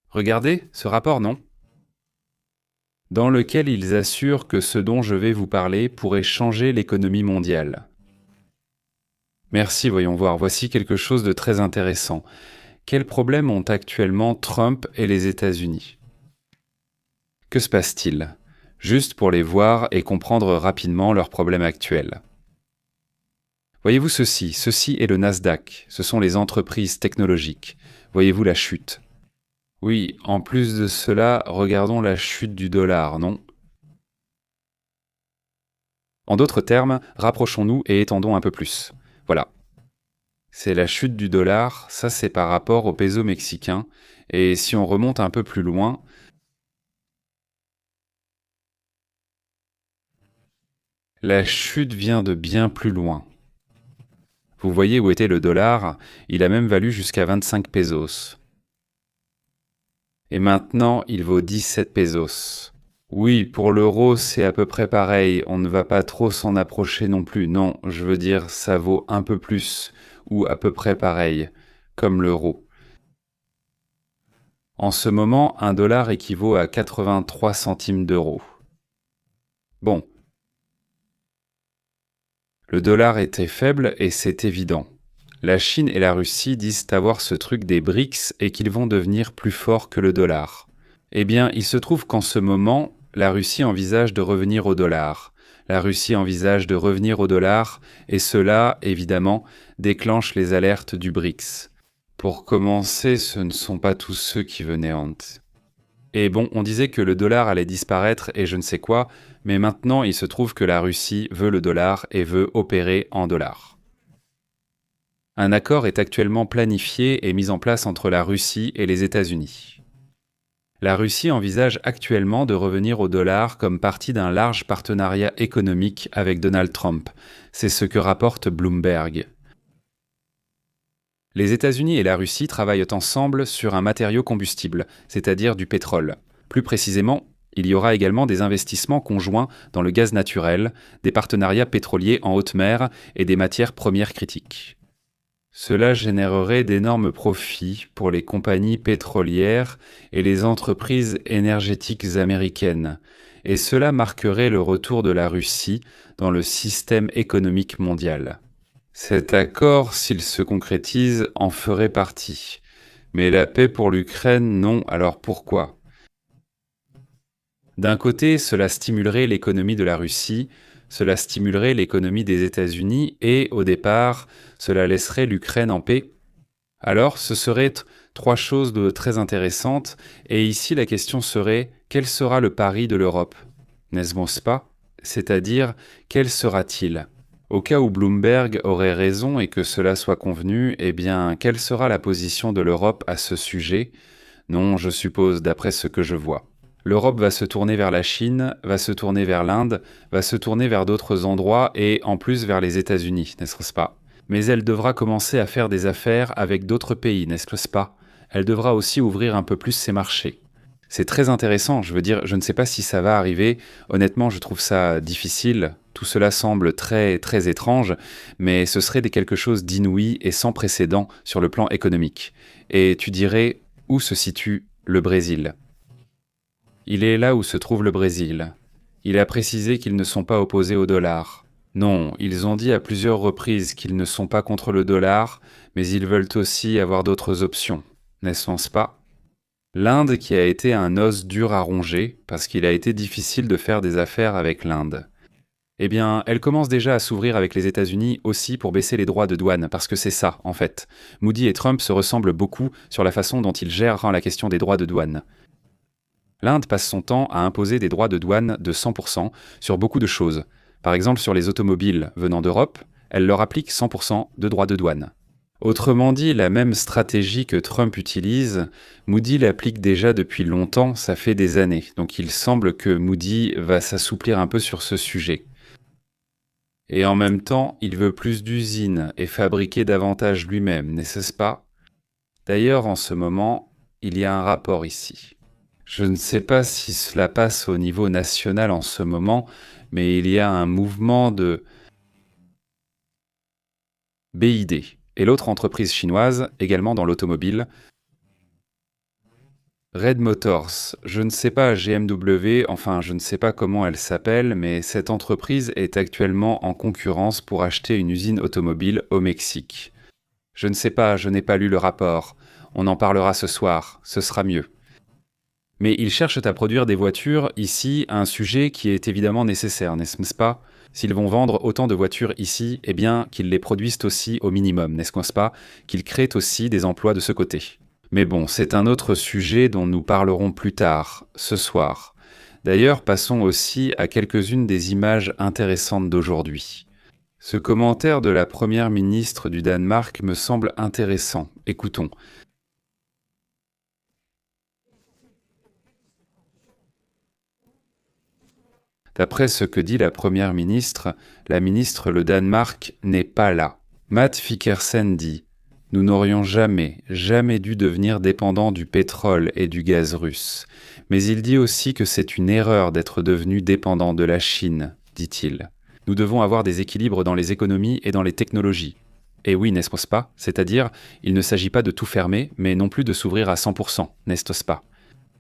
Regardez ce rapport, non? Dans lequel ils assurent que ce dont je vais vous parler pourrait changer l'économie mondiale. Merci, voyons voir. Voici quelque chose de très intéressant. Quels problèmes ont actuellement Trump et les États-Unis? Que se passe-t-il? Juste pour les voir et comprendre rapidement leurs problèmes actuels. Voyez-vous ceci est le Nasdaq, ce sont les entreprises technologiques. Voyez-vous la chute? Oui, en plus de cela, regardons la chute du dollar, non? En d'autres termes, rapprochons-nous et étendons un peu plus. Voilà. C'est la chute du dollar, ça c'est par rapport au peso mexicain, et si on remonte un peu plus loin, la chute vient de bien plus loin. Vous voyez où était le dollar, il a même valu jusqu'à 25 pesos. Et maintenant, il vaut 17 pesos. Oui, pour l'euro, c'est à peu près pareil, on ne va pas trop s'en approcher non plus. Non, je veux dire, ça vaut un peu plus, ou à peu près pareil, comme l'euro. En ce moment, un dollar équivaut à 83 centimes d'euros. Bon. Le dollar était faible et c'est évident. La Chine et la Russie disent avoir ce truc des BRICS et qu'ils vont devenir plus forts que le dollar. Eh bien, il se trouve qu'en ce moment, la Russie envisage de revenir au dollar. Et cela, évidemment, déclenche les alertes du BRICS. Pour commencer, ce ne sont pas tous ceux qui venaient en... Et bon, on disait que le dollar allait disparaître et je ne sais quoi, mais maintenant il se trouve que la Russie veut le dollar et veut opérer en dollars. Un accord est actuellement planifié et mis en place entre la Russie et les États-Unis. La Russie envisage actuellement de revenir au dollar comme partie d'un large partenariat économique avec Donald Trump. C'est ce que rapporte Bloomberg. Les États-Unis et la Russie travaillent ensemble sur un matériau combustible, c'est-à-dire du pétrole. Plus précisément, il y aura également des investissements conjoints dans le gaz naturel, des partenariats pétroliers en haute mer et des matières premières critiques. Cela générerait d'énormes profits pour les compagnies pétrolières et les entreprises énergétiques américaines, et cela marquerait le retour de la Russie dans le système économique mondial. Cet accord, s'il se concrétise, en ferait partie. Mais la paix pour l'Ukraine, non, alors pourquoi? D'un côté, cela stimulerait l'économie de la Russie, cela stimulerait l'économie des États-Unis et, au départ, cela laisserait l'Ukraine en paix. Alors, ce seraient trois choses de très intéressantes, et ici la question serait, quel sera le pari de l'Europe? N'est-ce pas? C'est-à-dire, quel sera-t-il? Au cas où Bloomberg aurait raison et que cela soit convenu, eh bien, quelle sera la position de l'Europe à ce sujet? Non, je suppose, d'après ce que je vois. L'Europe va se tourner vers la Chine, va se tourner vers l'Inde, va se tourner vers d'autres endroits et en plus vers les États-Unis, n'est-ce pas? Mais elle devra commencer à faire des affaires avec d'autres pays, n'est-ce pas? Elle devra aussi ouvrir un peu plus ses marchés. C'est très intéressant, je veux dire, je ne sais pas si ça va arriver. Honnêtement, je trouve ça difficile. Tout cela semble très, très étrange, mais ce serait quelque chose d'inouï et sans précédent sur le plan économique. Et tu dirais, où se situe le Brésil? Il est là où se trouve le Brésil. Il a précisé qu'ils ne sont pas opposés au dollar. Non, ils ont dit à plusieurs reprises qu'ils ne sont pas contre le dollar, mais ils veulent aussi avoir d'autres options, n'est-ce pas? L'Inde qui a été un os dur à ronger, parce qu'il a été difficile de faire des affaires avec l'Inde. Eh bien, elle commence déjà à s'ouvrir avec les États-Unis aussi pour baisser les droits de douane, parce que c'est ça, en fait. Moody et Trump se ressemblent beaucoup sur la façon dont ils gèrent la question des droits de douane. L'Inde passe son temps à imposer des droits de douane de 100% sur beaucoup de choses. Par exemple, sur les automobiles venant d'Europe, elle leur applique 100% de droits de douane. Autrement dit, la même stratégie que Trump utilise, Moody l'applique déjà depuis longtemps, ça fait des années. Donc il semble que Moody va s'assouplir un peu sur ce sujet. Et en même temps, il veut plus d'usines et fabriquer davantage lui-même, n'est-ce pas? D'ailleurs, en ce moment, il y a un rapport ici. Je ne sais pas si cela passe au niveau national en ce moment, mais il y a un mouvement de BID et l'autre entreprise chinoise, également dans l'automobile, Red Motors. Je ne sais pas GMW, enfin je ne sais pas comment elle s'appelle, mais cette entreprise est actuellement en concurrence pour acheter une usine automobile au Mexique. Je ne sais pas, je n'ai pas lu le rapport. On en parlera ce soir, ce sera mieux. Mais ils cherchent à produire des voitures, ici, un sujet qui est évidemment nécessaire, n'est-ce pas? S'ils vont vendre autant de voitures ici, eh bien, qu'ils les produisent aussi au minimum, n'est-ce pas? Qu'ils créent aussi des emplois de ce côté. Mais bon, c'est un autre sujet dont nous parlerons plus tard, ce soir. D'ailleurs, passons aussi à quelques-unes des images intéressantes d'aujourd'hui. Ce commentaire de la première ministre du Danemark me semble intéressant. Écoutons. D'après ce que dit la première ministre, le Danemark n'est pas là. Matt Fickersen dit « Nous n'aurions jamais dû devenir dépendants du pétrole et du gaz russe. Mais il dit aussi que c'est une erreur d'être devenu dépendant de la Chine, dit-il. Nous devons avoir des équilibres dans les économies et dans les technologies. Et oui, n'est-ce pas? C'est-à-dire, il ne s'agit pas de tout fermer, mais non plus de s'ouvrir à 100%, n'est-ce pas?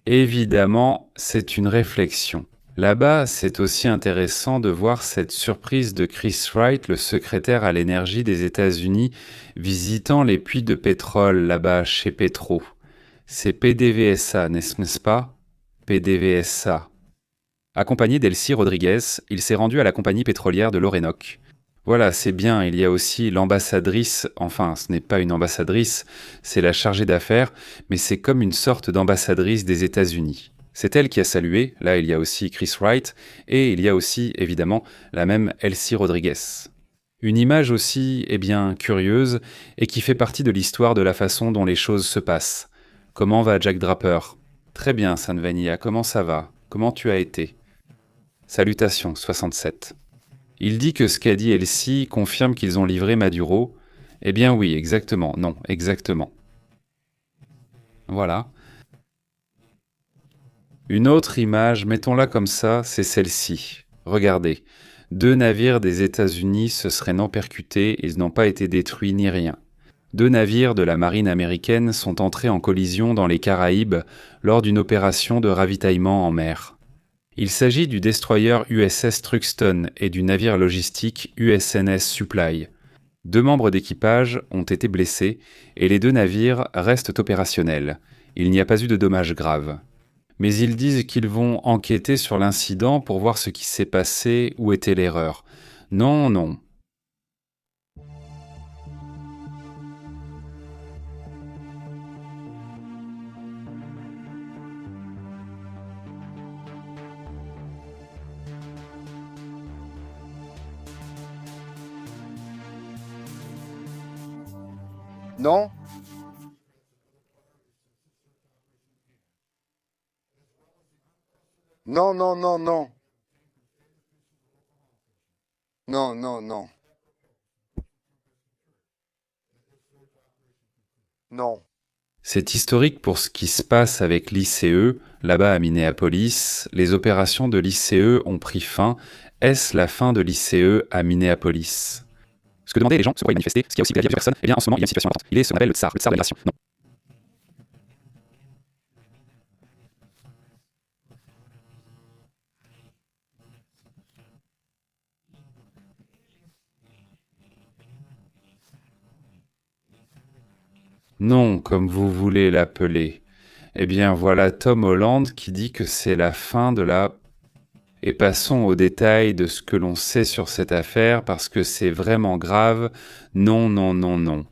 Évidemment, c'est une réflexion. Là-bas, c'est aussi intéressant de voir cette surprise de Chris Wright, le secrétaire à l'énergie des États-Unis, visitant les puits de pétrole là-bas chez Petro. C'est PDVSA, n'est-ce pas? PDVSA. Accompagné d'Elsie Rodriguez, il s'est rendu à la compagnie pétrolière de l'Orénoque. Voilà, c'est bien, il y a aussi l'ambassadrice, enfin ce n'est pas une ambassadrice, c'est la chargée d'affaires, mais c'est comme une sorte d'ambassadrice des États-Unis. C'est elle qui a salué, là il y a aussi Chris Wright, et il y a aussi, évidemment, la même Elsie Rodriguez. Une image aussi, curieuse, et qui fait partie de l'histoire de la façon dont les choses se passent. Comment va Jack Draper? Très bien, San Vanilla, comment ça va? Comment tu as été? Salutations, 67. Il dit que ce qu'a dit Elsie confirme qu'ils ont livré Maduro. Eh bien oui, exactement, non, exactement. Voilà. Une autre image, mettons-la comme ça, c'est celle-ci. Regardez, 2 navires des États-Unis se seraient non percutés, ils n'ont pas été détruits ni rien. 2 navires de la marine américaine sont entrés en collision dans les Caraïbes lors d'une opération de ravitaillement en mer. Il s'agit du destroyer USS Truxtun et du navire logistique USNS Supply. 2 membres d'équipage ont été blessés et les 2 navires restent opérationnels. Il n'y a pas eu de dommages graves. Mais ils disent qu'ils vont enquêter sur l'incident pour voir ce qui s'est passé, où était l'erreur. Non, non. Non? Non, non, non, non. Non, non, non. Non. C'est historique pour ce qui se passe avec l'ICE, là-bas à Minneapolis. Les opérations de l'ICE ont pris fin. Est-ce la fin de l'ICE à Minneapolis? Ce que demandaient les gens, se croyaient manifester, ce qui a aussi plaidé à plusieurs personnes, eh bien en ce moment il y a une situation importante. Il est ce qu'on appelle le tsar de la nation. Non. Non, comme vous voulez l'appeler. Eh bien voilà Tom Holland qui dit que c'est la fin de la... Et passons aux détails de ce que l'on sait sur cette affaire parce que c'est vraiment grave. Non, non, non, non.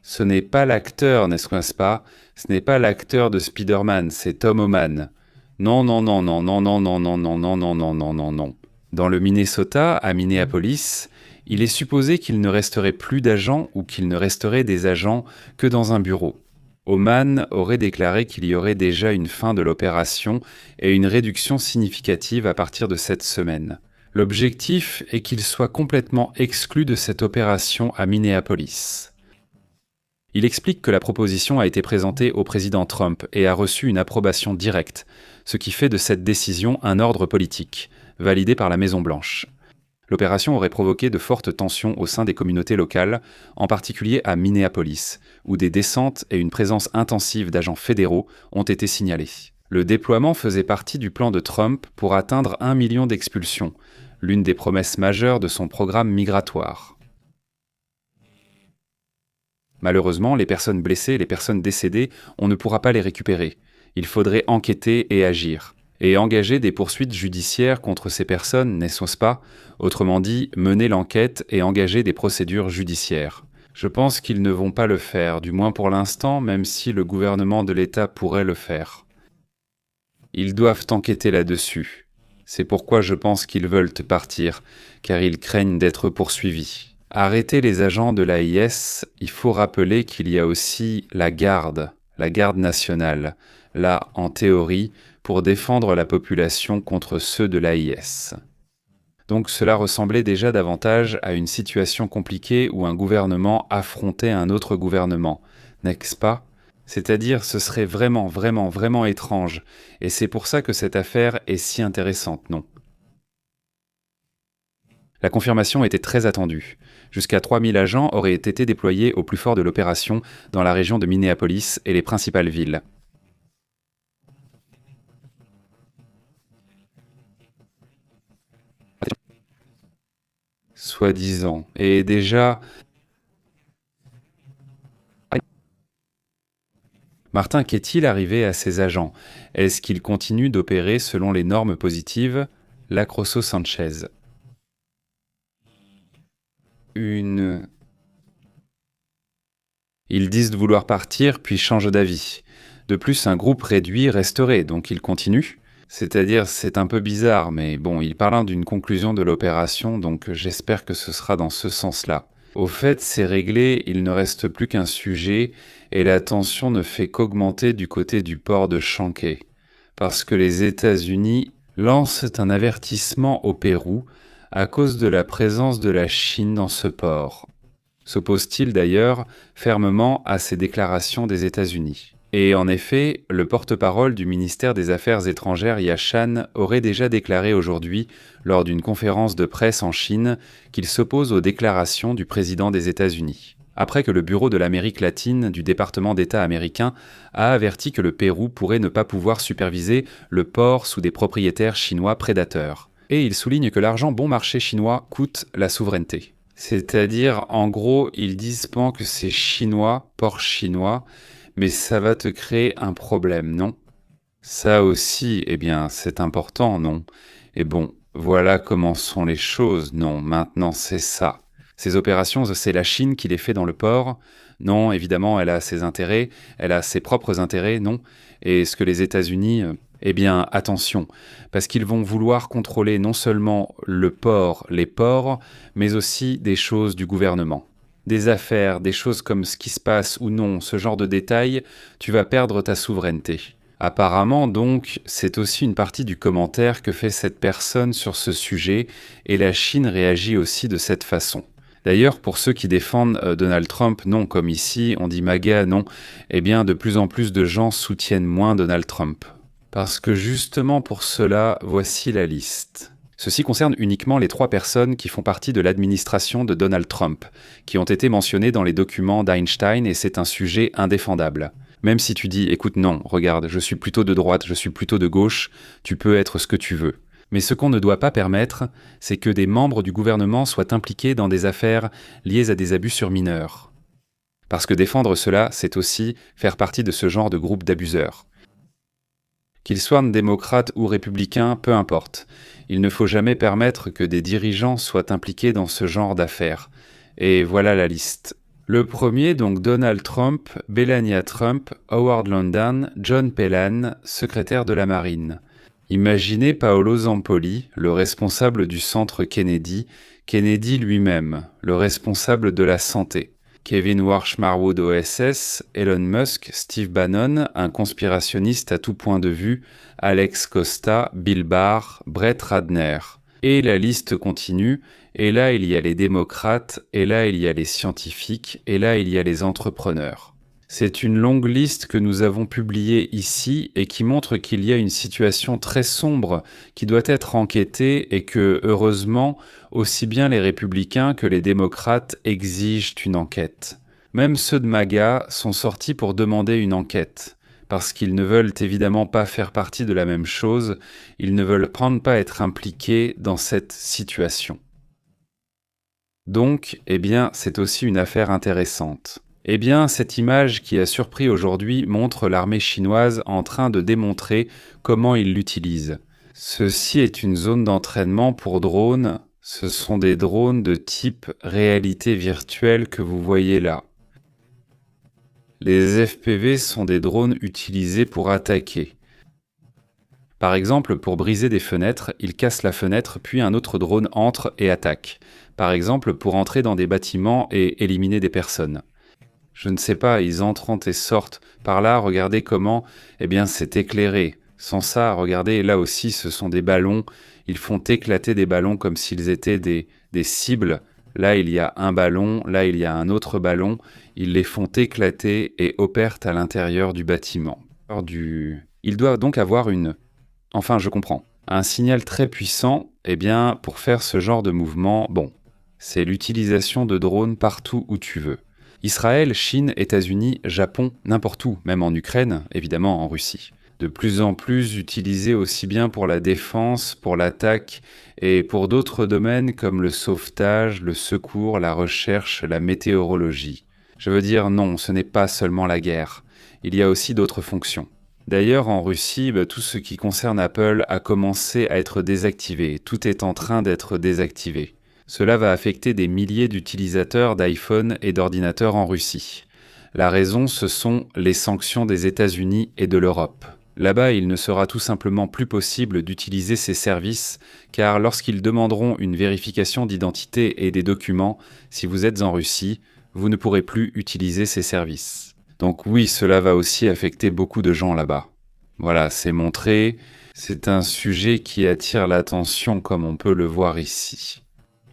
Ce n'est pas l'acteur, n'est-ce pas? Ce n'est pas l'acteur de Spider-Man, c'est Tom Homan. Non, non, non, non, non, non, non, non, non, non, non, non, non, non, non. Dans le Minnesota, à Minneapolis, il est supposé qu'il ne resterait plus d'agents ou qu'il ne resterait des agents que dans un bureau. Homan aurait déclaré qu'il y aurait déjà une fin de l'opération et une réduction significative à partir de cette semaine. L'objectif est qu'il soit complètement exclu de cette opération à Minneapolis. Il explique que la proposition a été présentée au président Trump et a reçu une approbation directe, ce qui fait de cette décision un ordre politique, validé par la Maison-Blanche. L'opération aurait provoqué de fortes tensions au sein des communautés locales, en particulier à Minneapolis, où des descentes et une présence intensive d'agents fédéraux ont été signalées. Le déploiement faisait partie du plan de Trump pour atteindre 1 million d'expulsions, l'une des promesses majeures de son programme migratoire. Malheureusement, les personnes blessées, les personnes décédées, on ne pourra pas les récupérer. Il faudrait enquêter et agir. Et engager des poursuites judiciaires contre ces personnes, n'est-ce pas? Autrement dit, mener l'enquête et engager des procédures judiciaires. Je pense qu'ils ne vont pas le faire, du moins pour l'instant, même si le gouvernement de l'État pourrait le faire. Ils doivent enquêter là-dessus. C'est pourquoi je pense qu'ils veulent partir, car ils craignent d'être poursuivis. Arrêter les agents de l'AIS, il faut rappeler qu'il y a aussi la garde nationale, là, en théorie, pour défendre la population contre ceux de l'AIS. Donc cela ressemblait déjà davantage à une situation compliquée où un gouvernement affrontait un autre gouvernement, n'est-ce pas? C'est-à-dire ce serait vraiment, vraiment, vraiment étrange, et c'est pour ça que cette affaire est si intéressante, non? La confirmation était très attendue. Jusqu'à 3000 agents auraient été déployés au plus fort de l'opération dans la région de Minneapolis et les principales villes. Soi-disant. Et déjà... Martin, qu'est-il arrivé à ces agents? Est-ce qu'ils continuent d'opérer selon les normes positives? Lacrosso Sanchez. Ils disent de vouloir partir, puis changent d'avis. De plus, un groupe réduit resterait, donc ils continuent. C'est-à-dire, c'est un peu bizarre, mais bon, il parle d'une conclusion de l'opération, donc j'espère que ce sera dans ce sens-là. Au fait, c'est réglé, il ne reste plus qu'un sujet, et la tension ne fait qu'augmenter du côté du port de Chankay. Parce que les États-Unis lancent un avertissement au Pérou à cause de la présence de la Chine dans ce port. S'oppose-t-il d'ailleurs fermement à ces déclarations des États-Unis. Et en effet, le porte-parole du ministère des Affaires étrangères Yashan aurait déjà déclaré aujourd'hui, lors d'une conférence de presse en Chine, qu'il s'oppose aux déclarations du président des États-Unis. Après que le Bureau de l'Amérique latine du département d'État américain a averti que le Pérou pourrait ne pas pouvoir superviser le port sous des propriétaires chinois prédateurs. Et il souligne que l'argent bon marché chinois coûte la souveraineté. C'est-à-dire, en gros, ils disent pas que c'est chinois, port chinois, mais ça va te créer un problème, non? Ça aussi, eh bien, c'est important, non? Et bon, voilà comment sont les choses, non? Maintenant, c'est ça. Ces opérations, c'est la Chine qui les fait dans le port. Non, évidemment, elle a ses intérêts, elle a ses propres intérêts, non? Et ce que les États-Unis... Eh bien, attention, parce qu'ils vont vouloir contrôler non seulement le port, les ports, mais aussi des choses du gouvernement. Des affaires, des choses comme ce qui se passe ou non, ce genre de détails, tu vas perdre ta souveraineté. Apparemment, donc, c'est aussi une partie du commentaire que fait cette personne sur ce sujet, et la Chine réagit aussi de cette façon. D'ailleurs, pour ceux qui défendent Donald Trump, non, comme ici, on dit MAGA, non, eh bien, de plus en plus de gens soutiennent moins Donald Trump. Parce que justement pour cela, voici la liste. Ceci concerne uniquement les 3 personnes qui font partie de l'administration de Donald Trump, qui ont été mentionnées dans les documents d'Einstein et c'est un sujet indéfendable. Même si tu dis « écoute, non, regarde, je suis plutôt de droite, je suis plutôt de gauche, tu peux être ce que tu veux ». Mais ce qu'on ne doit pas permettre, c'est que des membres du gouvernement soient impliqués dans des affaires liées à des abus sur mineurs. Parce que défendre cela, c'est aussi faire partie de ce genre de groupe d'abuseurs. Qu'ils soient démocrates ou républicains, peu importe. Il ne faut jamais permettre que des dirigeants soient impliqués dans ce genre d'affaires. Et voilà la liste. Le premier, donc Donald Trump, Melania Trump, Howard London, John Pellan, secrétaire de la Marine. Imaginez Paolo Zampoli, le responsable du centre Kennedy, Kennedy lui-même, le responsable de la santé. Kevin Warsh-Marwood OSS, Elon Musk, Steve Bannon, un conspirationniste à tout point de vue, Alex Costa, Bill Barr, Brett Radner. Et la liste continue, et là il y a les démocrates, et là il y a les scientifiques, et là il y a les entrepreneurs. C'est une longue liste que nous avons publiée ici et qui montre qu'il y a une situation très sombre qui doit être enquêtée et que, heureusement, aussi bien les républicains que les démocrates exigent une enquête. Même ceux de MAGA sont sortis pour demander une enquête, parce qu'ils ne veulent évidemment pas faire partie de la même chose, ils ne veulent pas être impliqués dans cette situation. Donc, c'est aussi une affaire intéressante. Cette image qui a surpris aujourd'hui montre l'armée chinoise en train de démontrer comment ils l'utilisent. Ceci est une zone d'entraînement pour drones. Ce sont des drones de type réalité virtuelle que vous voyez là. Les FPV sont des drones utilisés pour attaquer. Par exemple, pour briser des fenêtres, ils cassent la fenêtre puis un autre drone entre et attaque. Par exemple, pour entrer dans des bâtiments et éliminer des personnes. Je ne sais pas, ils entrent et sortent. Par là, regardez comment, c'est éclairé. Sans ça, regardez, là aussi, ce sont des ballons. Ils font éclater des ballons comme s'ils étaient des cibles. Là, il y a un ballon, là, il y a un autre ballon. Ils les font éclater et opèrent à l'intérieur du bâtiment. Il doit donc avoir je comprends. Un signal très puissant, pour faire ce genre de mouvement, c'est l'utilisation de drones partout où tu veux. Israël, Chine, États-Unis, Japon, n'importe où, même en Ukraine, évidemment en Russie. De plus en plus utilisé aussi bien pour la défense, pour l'attaque et pour d'autres domaines comme le sauvetage, le secours, la recherche, la météorologie. Je veux dire non, ce n'est pas seulement la guerre. Il y a aussi d'autres fonctions. D'ailleurs, en Russie, tout ce qui concerne Apple a commencé à être désactivé. Tout est en train d'être désactivé. Cela va affecter des milliers d'utilisateurs d'iPhone et d'ordinateurs en Russie. La raison, ce sont les sanctions des États-Unis et de l'Europe. Là-bas, il ne sera tout simplement plus possible d'utiliser ces services, car lorsqu'ils demanderont une vérification d'identité et des documents, si vous êtes en Russie, vous ne pourrez plus utiliser ces services. Donc oui, cela va aussi affecter beaucoup de gens là-bas. Voilà, c'est montré. C'est un sujet qui attire l'attention comme on peut le voir ici.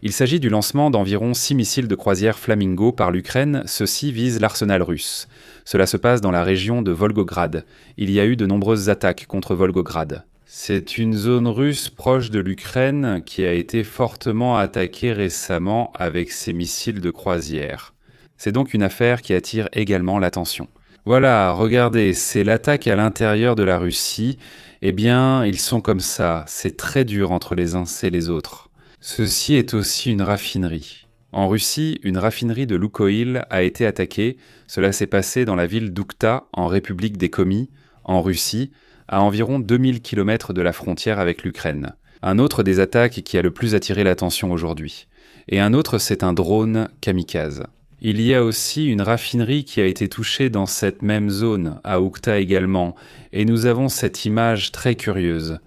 Il s'agit du lancement d'environ 6 missiles de croisière Flamingo par l'Ukraine. Ceux-ci visent l'arsenal russe. Cela se passe dans la région de Volgograd. Il y a eu de nombreuses attaques contre Volgograd. C'est une zone russe proche de l'Ukraine qui a été fortement attaquée récemment avec ces missiles de croisière. C'est donc une affaire qui attire également l'attention. Voilà, regardez, c'est l'attaque à l'intérieur de la Russie. Ils sont comme ça. C'est très dur entre les uns et les autres. Ceci est aussi une raffinerie. En Russie, une raffinerie de Lukoil a été attaquée. Cela s'est passé dans la ville d'Oukhta, en République des Komi, en Russie, à environ 2000 km de la frontière avec l'Ukraine. Un autre des attaques qui a le plus attiré l'attention aujourd'hui. Et un autre, c'est un drone kamikaze. Il y a aussi une raffinerie qui a été touchée dans cette même zone, à Oukhta également, et nous avons cette image très curieuse.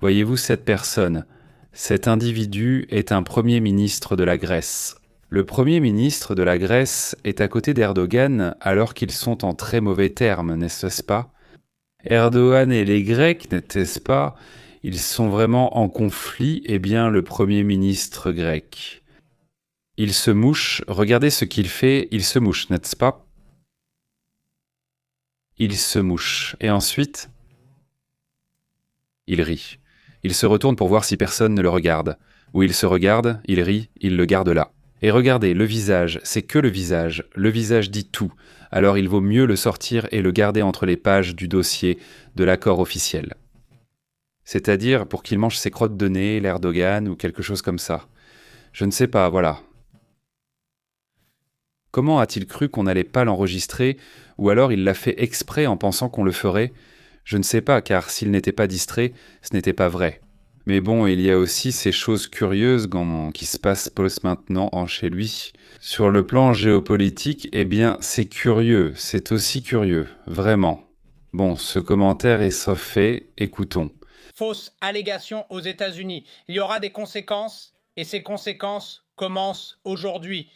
Voyez-vous cette personne ? Cet individu est un premier ministre de la Grèce. Le premier ministre de la Grèce est à côté d'Erdogan alors qu'ils sont en très mauvais termes, n'est-ce pas ? Erdogan et les Grecs, n'est-ce pas ? Ils sont vraiment en conflit, le premier ministre grec. Il se mouche, regardez ce qu'il fait, il se mouche, n'est-ce pas ? Il se mouche. Et ensuite, il rit. Il se retourne pour voir si personne ne le regarde. Ou il se regarde, il rit, il le garde là. Et regardez, le visage, c'est que le visage. Le visage dit tout. Alors il vaut mieux le sortir et le garder entre les pages du dossier de l'accord officiel. C'est-à-dire pour qu'il mange ses crottes de nez, l'Erdogan ou quelque chose comme ça. Je ne sais pas, voilà. Comment a-t-il cru qu'on n'allait pas l'enregistrer, ou alors il l'a fait exprès en pensant qu'on le ferait? Je ne sais pas, car s'il n'était pas distrait, ce n'était pas vrai. Mais bon, il y a aussi ces choses curieuses qui se passent maintenant chez lui. Sur le plan géopolitique, eh bien, c'est curieux, c'est aussi curieux, vraiment. Bon, ce commentaire est sauf fait, écoutons. Fausse allégation aux États-Unis. Il y aura des conséquences, et ces conséquences commencent aujourd'hui.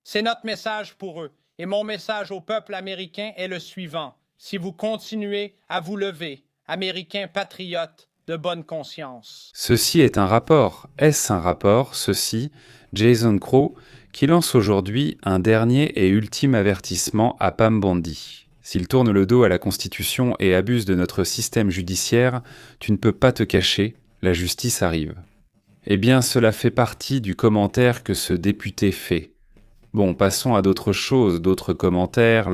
C'est notre message pour eux. Et mon message au peuple américain est le suivant. Si vous continuez à vous lever, Américains patriotes de bonne conscience. Ceci est un rapport. Est-ce un rapport, ceci, Jason Crow, qui lance aujourd'hui un dernier et ultime avertissement à Pam Bondi. S'il tourne le dos à la Constitution et abuse de notre système judiciaire, tu ne peux pas te cacher, la justice arrive. Eh bien, cela fait partie du commentaire que ce député fait. Bon, passons à d'autres choses, d'autres commentaires,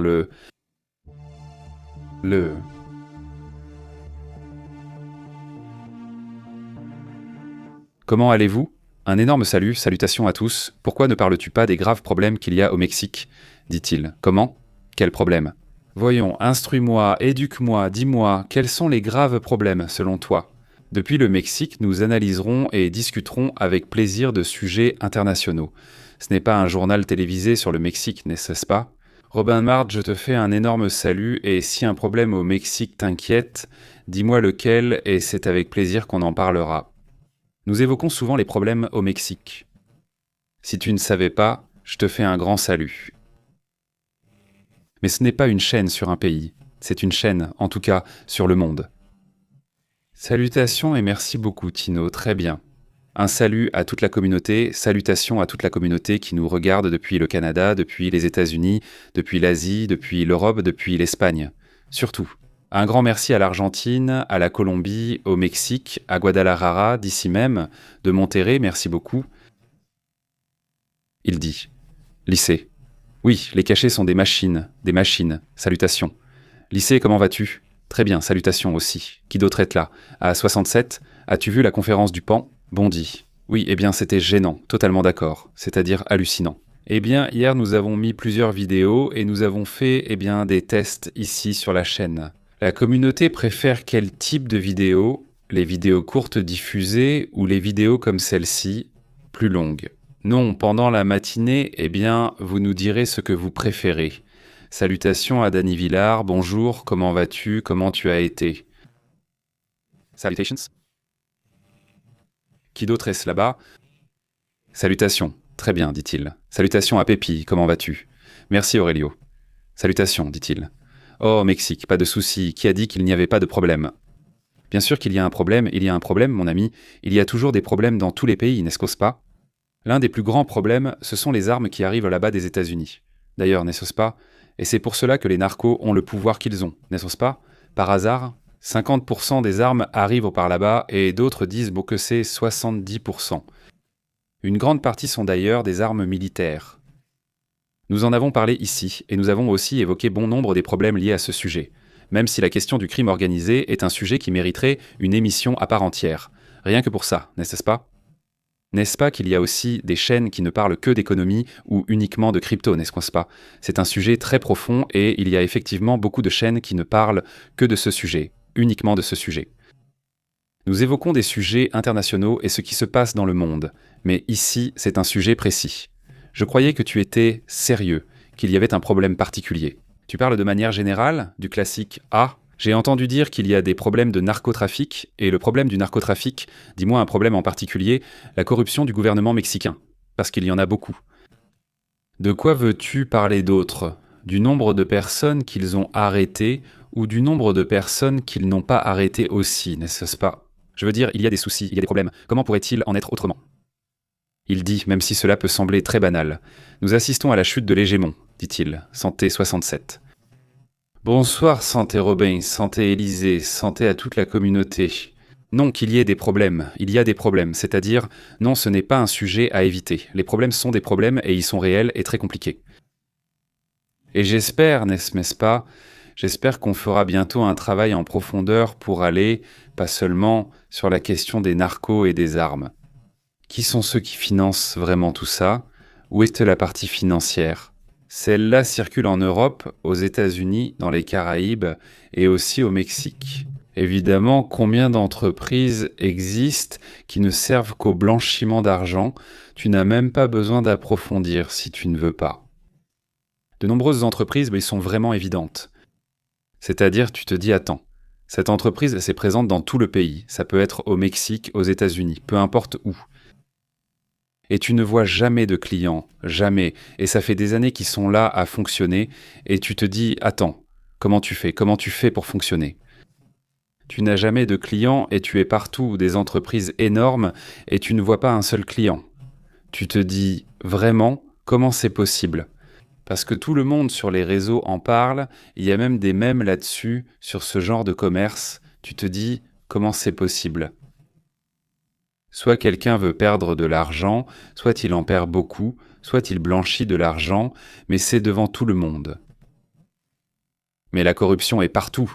Comment allez-vous? Un énorme salut, salutations à tous. Pourquoi ne parles-tu pas des graves problèmes qu'il y a au Mexique? Dit-il. Comment? Quels problèmes? Voyons, instruis-moi, éduque-moi, dis-moi, quels sont les graves problèmes selon toi? Depuis le Mexique, nous analyserons et discuterons avec plaisir de sujets internationaux. Ce n'est pas un journal télévisé sur le Mexique, n'est-ce pas? Robin Marge, je te fais un énorme salut, et si un problème au Mexique t'inquiète, dis-moi lequel, et c'est avec plaisir qu'on en parlera. Nous évoquons souvent les problèmes au Mexique. Si tu ne savais pas, je te fais un grand salut. Mais ce n'est pas une chaîne sur un pays, c'est une chaîne, en tout cas, sur le monde. Salutations et merci beaucoup Tino, très bien. Un salut à toute la communauté, salutations à toute la communauté qui nous regarde depuis le Canada, depuis les États-Unis, depuis l'Asie, depuis l'Europe, depuis l'Espagne. Surtout. Un grand merci à l'Argentine, à la Colombie, au Mexique, à Guadalajara, d'ici même, de Monterrey, merci beaucoup. Il dit. Lycée. Oui, les cachets sont des machines, salutations. Lycée, comment vas-tu? Très bien, salutations aussi. Qui d'autre est là? À 67, as-tu vu la conférence du PAN? Bondi. Oui, eh bien c'était gênant, totalement d'accord, c'est-à-dire hallucinant. Eh bien, hier nous avons mis plusieurs vidéos et nous avons fait des tests ici sur la chaîne. La communauté préfère quel type de vidéos? Les vidéos courtes diffusées ou les vidéos comme celle-ci, plus longues? Non, pendant la matinée, vous nous direz ce que vous préférez. Salutations à Dany Villard, bonjour, comment vas-tu, comment tu as été? Salutations. Qui d'autre est-ce là-bas? Salutations, très bien, dit-il. Salutations à Pépi, comment vas-tu? Merci Aurelio. Salutations, dit-il. Oh, Mexique, pas de souci, qui a dit qu'il n'y avait pas de problème? Bien sûr qu'il y a un problème, mon ami, il y a toujours des problèmes dans tous les pays, n'est-ce pas? L'un des plus grands problèmes, ce sont les armes qui arrivent là-bas des États-Unis. D'ailleurs, n'est-ce pas? Et c'est pour cela que les narcos ont le pouvoir qu'ils ont, n'est-ce pas? Par hasard, 50% des armes arrivent par là-bas et d'autres disent que c'est 70%. Une grande partie sont d'ailleurs des armes militaires. Nous en avons parlé ici et nous avons aussi évoqué bon nombre des problèmes liés à ce sujet, même si la question du crime organisé est un sujet qui mériterait une émission à part entière. Rien que pour ça, n'est-ce pas? N'est-ce pas qu'il y a aussi des chaînes qui ne parlent que d'économie ou uniquement de crypto, n'est-ce pas? C'est un sujet très profond et il y a effectivement beaucoup de chaînes qui ne parlent que de ce sujet, uniquement de ce sujet. Nous évoquons des sujets internationaux et ce qui se passe dans le monde, mais ici, c'est un sujet précis. Je croyais que tu étais sérieux, qu'il y avait un problème particulier. Tu parles de manière générale, du classique « Ah ». J'ai entendu dire qu'il y a des problèmes de narcotrafic, et le problème du narcotrafic, dis-moi un problème en particulier, la corruption du gouvernement mexicain, parce qu'il y en a beaucoup. De quoi veux-tu parler d'autre? Du nombre de personnes qu'ils ont arrêtées, ou du nombre de personnes qu'ils n'ont pas arrêtées aussi, n'est-ce pas? Je veux dire, il y a des soucis, il y a des problèmes. Comment pourrait-il en être autrement? Il dit, même si cela peut sembler très banal. Nous assistons à la chute de l'hégémon, dit-il, Santé 67. Bonsoir Santé Robin, Santé Élysée, santé à toute la communauté. Non, qu'il y ait des problèmes. Il y a des problèmes. C'est-à-dire, non, ce n'est pas un sujet à éviter. Les problèmes sont des problèmes et ils sont réels et très compliqués. Et j'espère, n'est-ce pas, j'espère qu'on fera bientôt un travail en profondeur pour aller, pas seulement sur la question des narcos et des armes. Qui sont ceux qui financent vraiment tout ça? Où est la partie financière? Celle-là circule en Europe, aux États-Unis, dans les Caraïbes et aussi au Mexique. Évidemment, combien d'entreprises existent qui ne servent qu'au blanchiment d'argent? Tu n'as même pas besoin d'approfondir si tu ne veux pas. De nombreuses entreprises, ils sont vraiment évidentes. C'est-à-dire, tu te dis, attends, cette entreprise, elle s'est présente dans tout le pays. Ça peut être au Mexique, aux États-Unis, peu importe où. Et tu ne vois jamais de clients, jamais. Et ça fait des années qu'ils sont là à fonctionner. Et tu te dis, attends, comment tu fais? Comment tu fais pour fonctionner? Tu n'as jamais de clients et tu es partout, des entreprises énormes, et tu ne vois pas un seul client. Tu te dis, vraiment, comment c'est possible? Parce que tout le monde sur les réseaux en parle, il y a même des mèmes là-dessus, sur ce genre de commerce. Tu te dis, comment c'est possible? Soit quelqu'un veut perdre de l'argent, soit il en perd beaucoup, soit il blanchit de l'argent, mais c'est devant tout le monde. Mais la corruption est partout.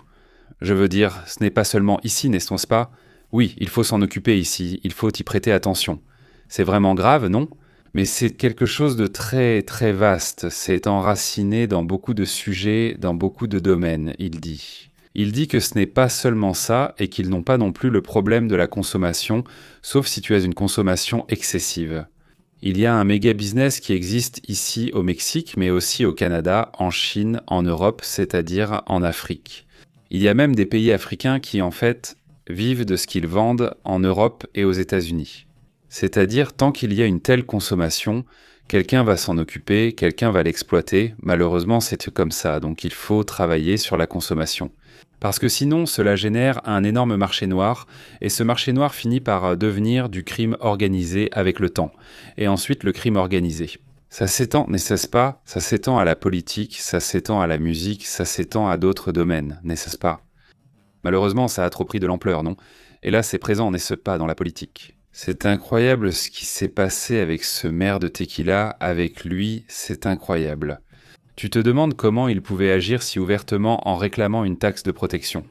Je veux dire, ce n'est pas seulement ici, n'est-ce pas? Oui, il faut s'en occuper ici, il faut y prêter attention. C'est vraiment grave, non? Mais c'est quelque chose de très, très vaste. C'est enraciné dans beaucoup de sujets, dans beaucoup de domaines, il dit. Il dit que ce n'est pas seulement ça et qu'ils n'ont pas non plus le problème de la consommation, sauf si tu as une consommation excessive. Il y a un méga business qui existe ici au Mexique, mais aussi au Canada, en Chine, en Europe, c'est-à-dire en Afrique. Il y a même des pays africains qui, en fait, vivent de ce qu'ils vendent en Europe et aux États-Unis. C'est-à-dire, tant qu'il y a une telle consommation, quelqu'un va s'en occuper, quelqu'un va l'exploiter. Malheureusement, c'est comme ça, donc il faut travailler sur la consommation. Parce que sinon, cela génère un énorme marché noir, et ce marché noir finit par devenir du crime organisé avec le temps, et ensuite le crime organisé. Ça s'étend, n'est-ce pas? Ça s'étend à la politique, ça s'étend à la musique, ça s'étend à d'autres domaines, n'est-ce pas? Malheureusement, ça a trop pris de l'ampleur, non? Et là, c'est présent, n'est-ce pas, dans la politique. C'est incroyable ce qui s'est passé avec ce maire de Tequila, avec lui, c'est incroyable. Tu te demandes comment il pouvait agir si ouvertement en réclamant une taxe de protection.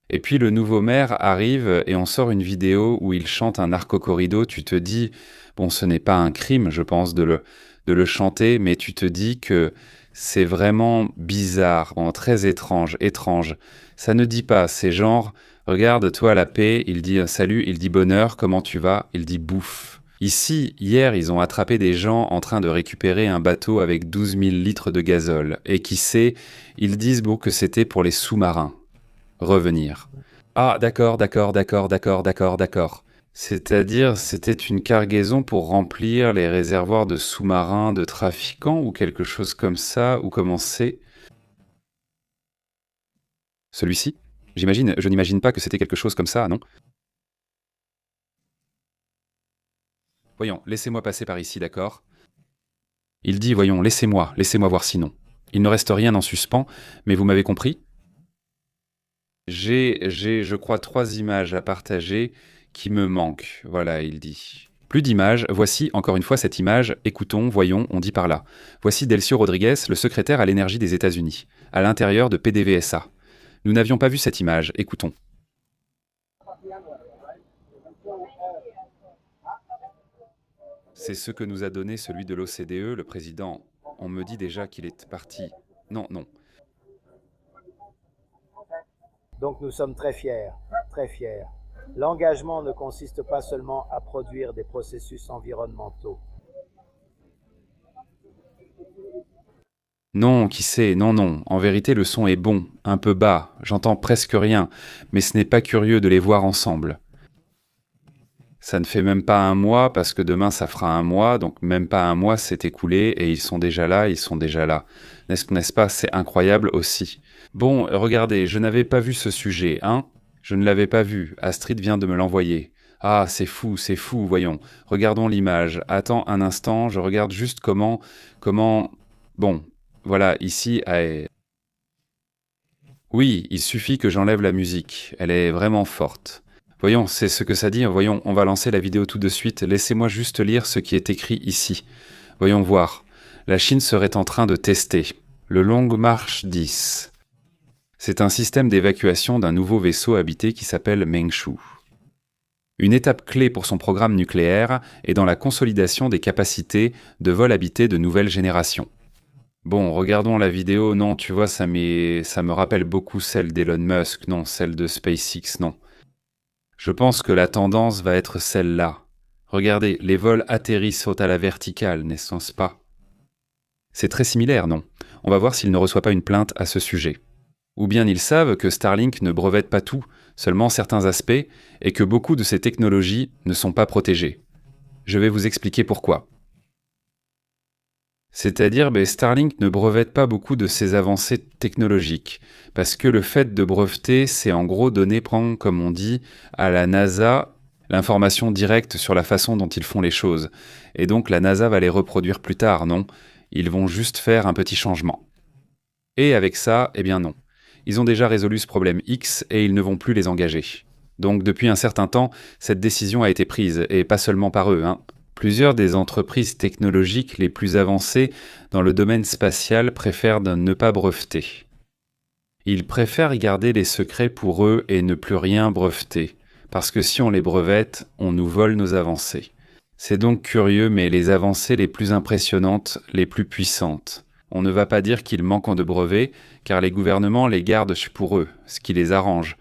Et puis le nouveau maire arrive et on sort une vidéo où il chante un narco-corrido, tu te dis, bon ce n'est pas un crime je pense de le chanter, mais tu te dis que c'est vraiment bizarre, très étrange. Ça ne dit pas, c'est genre, regarde toi la paix, il dit salut, il dit bonheur, comment tu vas, il dit bouffe. Ici, hier, ils ont attrapé des gens en train de récupérer un bateau avec 12 000 litres de gazole. Et qui sait, ils disent que c'était pour les sous-marins. Revenir. Ah, d'accord. C'est-à-dire, c'était une cargaison pour remplir les réservoirs de sous-marins de trafiquants ou quelque chose comme ça, ou comment c'est? Celui-ci? Je n'imagine pas que c'était quelque chose comme ça, non? Voyons, laissez-moi passer par ici, d'accord? Il dit, voyons, laissez-moi voir sinon. Il ne reste rien en suspens, mais vous m'avez compris? J'ai, je crois, 3 images à partager qui me manquent. Voilà, il dit. Plus d'images, voici encore une fois cette image. Écoutons, voyons, on dit par là. Voici Delcio Rodriguez, le secrétaire à l'énergie des États-Unis, à l'intérieur de PDVSA. Nous n'avions pas vu cette image, écoutons. C'est ce que nous a donné celui de l'OCDE, le président. On me dit déjà qu'il est parti. Non. Donc nous sommes très fiers, très fiers. L'engagement ne consiste pas seulement à produire des processus environnementaux. Non, qui sait, non. En vérité, le son est bon, un peu bas, j'entends presque rien, mais ce n'est pas curieux de les voir ensemble. Ça ne fait même pas un mois, parce que demain ça fera un mois, donc même pas un mois s'est écoulé, et ils sont déjà là. N'est-ce pas, c'est incroyable aussi. Bon, regardez, je n'avais pas vu ce sujet, hein? Je ne l'avais pas vu, Astrid vient de me l'envoyer. Ah, c'est fou, voyons. Regardons l'image. Attends un instant, je regarde juste comment... Bon, voilà, ici... Oui, il suffit que j'enlève la musique. Elle est vraiment forte. Voyons, c'est ce que ça dit. Voyons, on va lancer la vidéo tout de suite. Laissez-moi juste lire ce qui est écrit ici. Voyons voir. La Chine serait en train de tester le Long March 10. C'est un système d'évacuation d'un nouveau vaisseau habité qui s'appelle Mengshu. Une étape clé pour son programme nucléaire est dans la consolidation des capacités de vol habité de nouvelle génération. Bon, regardons la vidéo. Non, tu vois, ça me rappelle beaucoup celle d'Elon Musk. Non, celle de SpaceX, non. Je pense que la tendance va être celle-là. Regardez, les vols atterrissent à la verticale, n'est-ce pas? C'est très similaire, non? On va voir s'il ne reçoit pas une plainte à ce sujet. Ou bien ils savent que Starlink ne brevette pas tout, seulement certains aspects, et que beaucoup de ces technologies ne sont pas protégées. Je vais vous expliquer pourquoi. C'est-à-dire, Starlink ne brevette pas beaucoup de ses avancées technologiques, parce que le fait de breveter, c'est en gros donner, comme on dit, à la NASA l'information directe sur la façon dont ils font les choses. Et donc la NASA va les reproduire plus tard, non? Ils vont juste faire un petit changement. Et avec ça, non. Ils ont déjà résolu ce problème X et ils ne vont plus les engager. Donc depuis un certain temps, cette décision a été prise, et pas seulement par eux, Plusieurs des entreprises technologiques les plus avancées dans le domaine spatial préfèrent ne pas breveter. Ils préfèrent garder les secrets pour eux et ne plus rien breveter, parce que si on les brevette, on nous vole nos avancées. C'est donc curieux, mais les avancées les plus impressionnantes, les plus puissantes, on ne va pas dire qu'ils manquent de brevets, car les gouvernements les gardent pour eux, ce qui les arrange.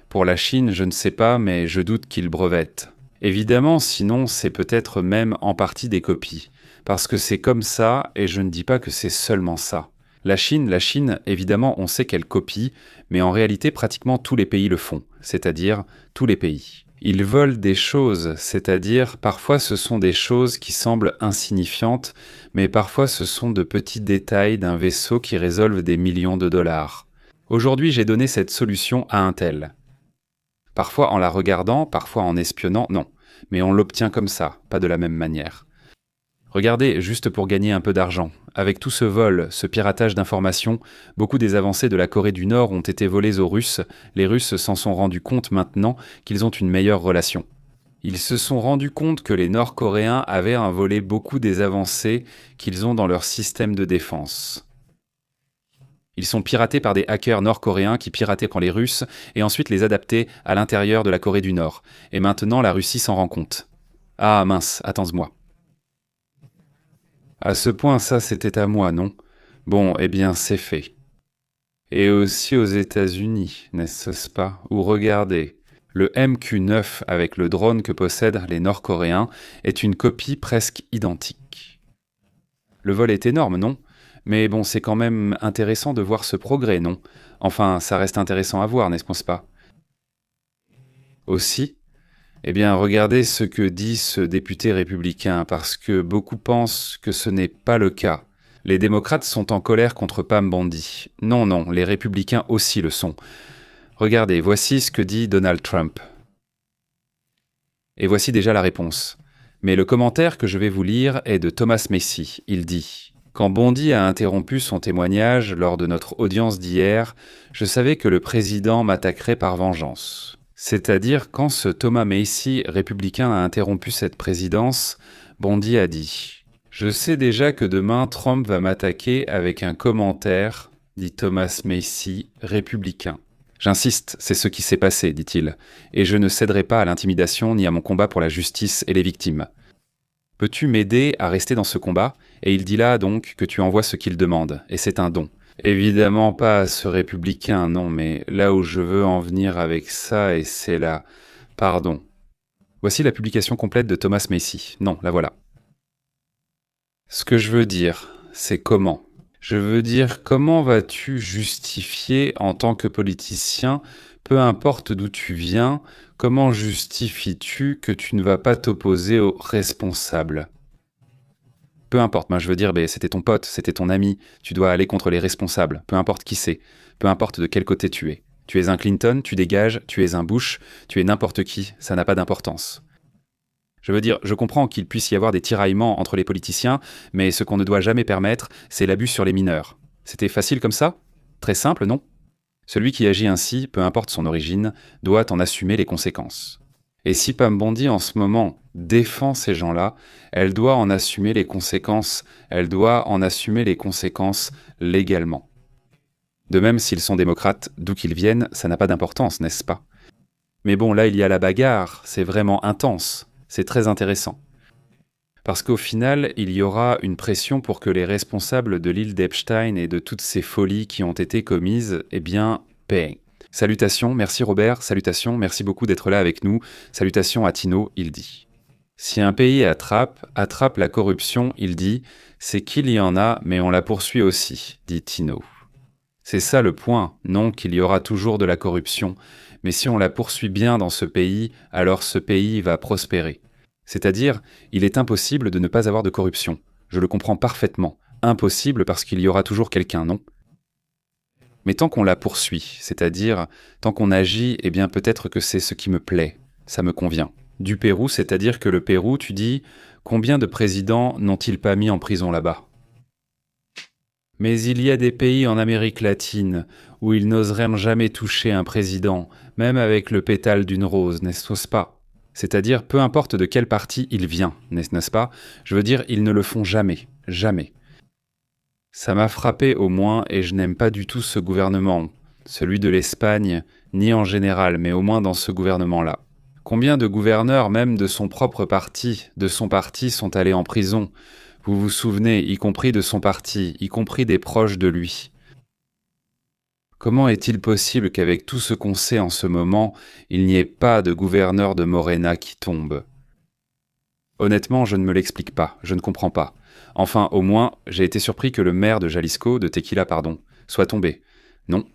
Pour la Chine, je ne sais pas, mais je doute qu'ils brevettent. Évidemment, sinon, c'est peut-être même en partie des copies. Parce que c'est comme ça, et je ne dis pas que c'est seulement ça. La Chine, évidemment, on sait qu'elle copie, mais en réalité, pratiquement tous les pays le font, c'est-à-dire tous les pays. Ils volent des choses, c'est-à-dire parfois ce sont des choses qui semblent insignifiantes, mais parfois ce sont de petits détails d'un vaisseau qui résolvent des millions de dollars. Aujourd'hui, j'ai donné cette solution à un tel. Parfois en la regardant, parfois en espionnant, non. Mais on l'obtient comme ça, pas de la même manière. Regardez, juste pour gagner un peu d'argent. Avec tout ce vol, ce piratage d'informations, beaucoup des avancées de la Corée du Nord ont été volées aux Russes. Les Russes s'en sont rendus compte maintenant qu'ils ont une meilleure relation. Ils se sont rendus compte que les Nord-Coréens avaient volé beaucoup des avancées qu'ils ont dans leur système de défense. Ils sont piratés par des hackers nord-coréens qui pirataient quand les Russes et ensuite les adaptaient à l'intérieur de la Corée du Nord. Et maintenant, la Russie s'en rend compte. Ah mince, attends-moi. À ce point, ça c'était à moi, non? Bon, c'est fait. Et aussi aux États-Unis, n'est-ce pas? Où regardez, le MQ-9 avec le drone que possèdent les Nord-Coréens est une copie presque identique. Le vol est énorme, non? Mais bon, c'est quand même intéressant de voir ce progrès, non? Enfin, ça reste intéressant à voir, n'est-ce pas? Aussi, regardez ce que dit ce député républicain, parce que beaucoup pensent que ce n'est pas le cas. Les démocrates sont en colère contre Pam Bondi. Non, les républicains aussi le sont. Regardez, voici ce que dit Donald Trump. Et voici déjà la réponse. Mais le commentaire que je vais vous lire est de Thomas Messi. Il dit... Quand Bondi a interrompu son témoignage lors de notre audience d'hier, je savais que le président m'attaquerait par vengeance. C'est-à-dire, quand ce Thomas Messi, républicain, a interrompu cette présidence, Bondi a dit « Je sais déjà que demain, Trump va m'attaquer avec un commentaire, dit Thomas Messi, républicain. J'insiste, c'est ce qui s'est passé, dit-il, et je ne céderai pas à l'intimidation ni à mon combat pour la justice et les victimes. Peux-tu m'aider à rester dans ce combat ? Et il dit là donc que tu envoies ce qu'il demande, et c'est un don. Évidemment pas à ce républicain, non, mais là où je veux en venir avec ça, et c'est là... Pardon. Voici la publication complète de Thomas Messi. Non, la voilà. Ce que je veux dire, c'est comment. Je veux dire, comment vas-tu justifier en tant que politicien, peu importe d'où tu viens, comment justifies-tu que tu ne vas pas t'opposer aux responsables ? Peu importe, moi je veux dire, c'était ton pote, c'était ton ami, tu dois aller contre les responsables, peu importe qui c'est, peu importe de quel côté tu es. Tu es un Clinton, tu dégages, tu es un Bush, tu es n'importe qui, ça n'a pas d'importance. Je veux dire, je comprends qu'il puisse y avoir des tiraillements entre les politiciens, mais ce qu'on ne doit jamais permettre, c'est l'abus sur les mineurs. C'était facile comme ça ? Très simple, non ? Celui qui agit ainsi, peu importe son origine, doit en assumer les conséquences. Et si Pam Bondi en ce moment défend ces gens-là, elle doit en assumer les conséquences, elle doit en assumer les conséquences légalement. De même, s'ils sont démocrates, d'où qu'ils viennent, ça n'a pas d'importance, n'est-ce pas? Mais bon, là il y a la bagarre, c'est vraiment intense, c'est très intéressant. Parce qu'au final, il y aura une pression pour que les responsables de l'île d'Epstein et de toutes ces folies qui ont été commises, eh bien, paient. Salutations, merci Robert, salutations, merci beaucoup d'être là avec nous. Salutations à Tino, il dit. Si un pays attrape la corruption, il dit, c'est qu'il y en a, mais on la poursuit aussi, dit Tino. C'est ça le point, non qu'il y aura toujours de la corruption, mais si on la poursuit bien dans ce pays, alors ce pays va prospérer. C'est-à-dire, il est impossible de ne pas avoir de corruption. Je le comprends parfaitement. Impossible parce qu'il y aura toujours quelqu'un, non? Mais tant qu'on la poursuit, c'est-à-dire, tant qu'on agit, eh bien peut-être que c'est ce qui me plaît, ça me convient. Du Pérou, c'est-à-dire que le Pérou, tu dis, combien de présidents n'ont-ils pas mis en prison là-bas? Mais il y a des pays en Amérique latine où ils n'oseraient jamais toucher un président, même avec le pétale d'une rose, n'est-ce pas? C'est-à-dire, peu importe de quel parti il vient, n'est-ce pas? Je veux dire, ils ne le font jamais, jamais. Ça m'a frappé au moins, et je n'aime pas du tout ce gouvernement, celui de l'Espagne, ni en général, mais au moins dans ce gouvernement-là. Combien de gouverneurs, même de son propre parti, sont allés en prison? Vous vous souvenez, y compris de son parti, y compris des proches de lui. Comment est-il possible qu'avec tout ce qu'on sait en ce moment, il n'y ait pas de gouverneur de Morena qui tombe? Honnêtement, je ne me l'explique pas, je ne comprends pas. Enfin, au moins, j'ai été surpris que le maire de Jalisco, de Tequila, pardon, soit tombé. Non.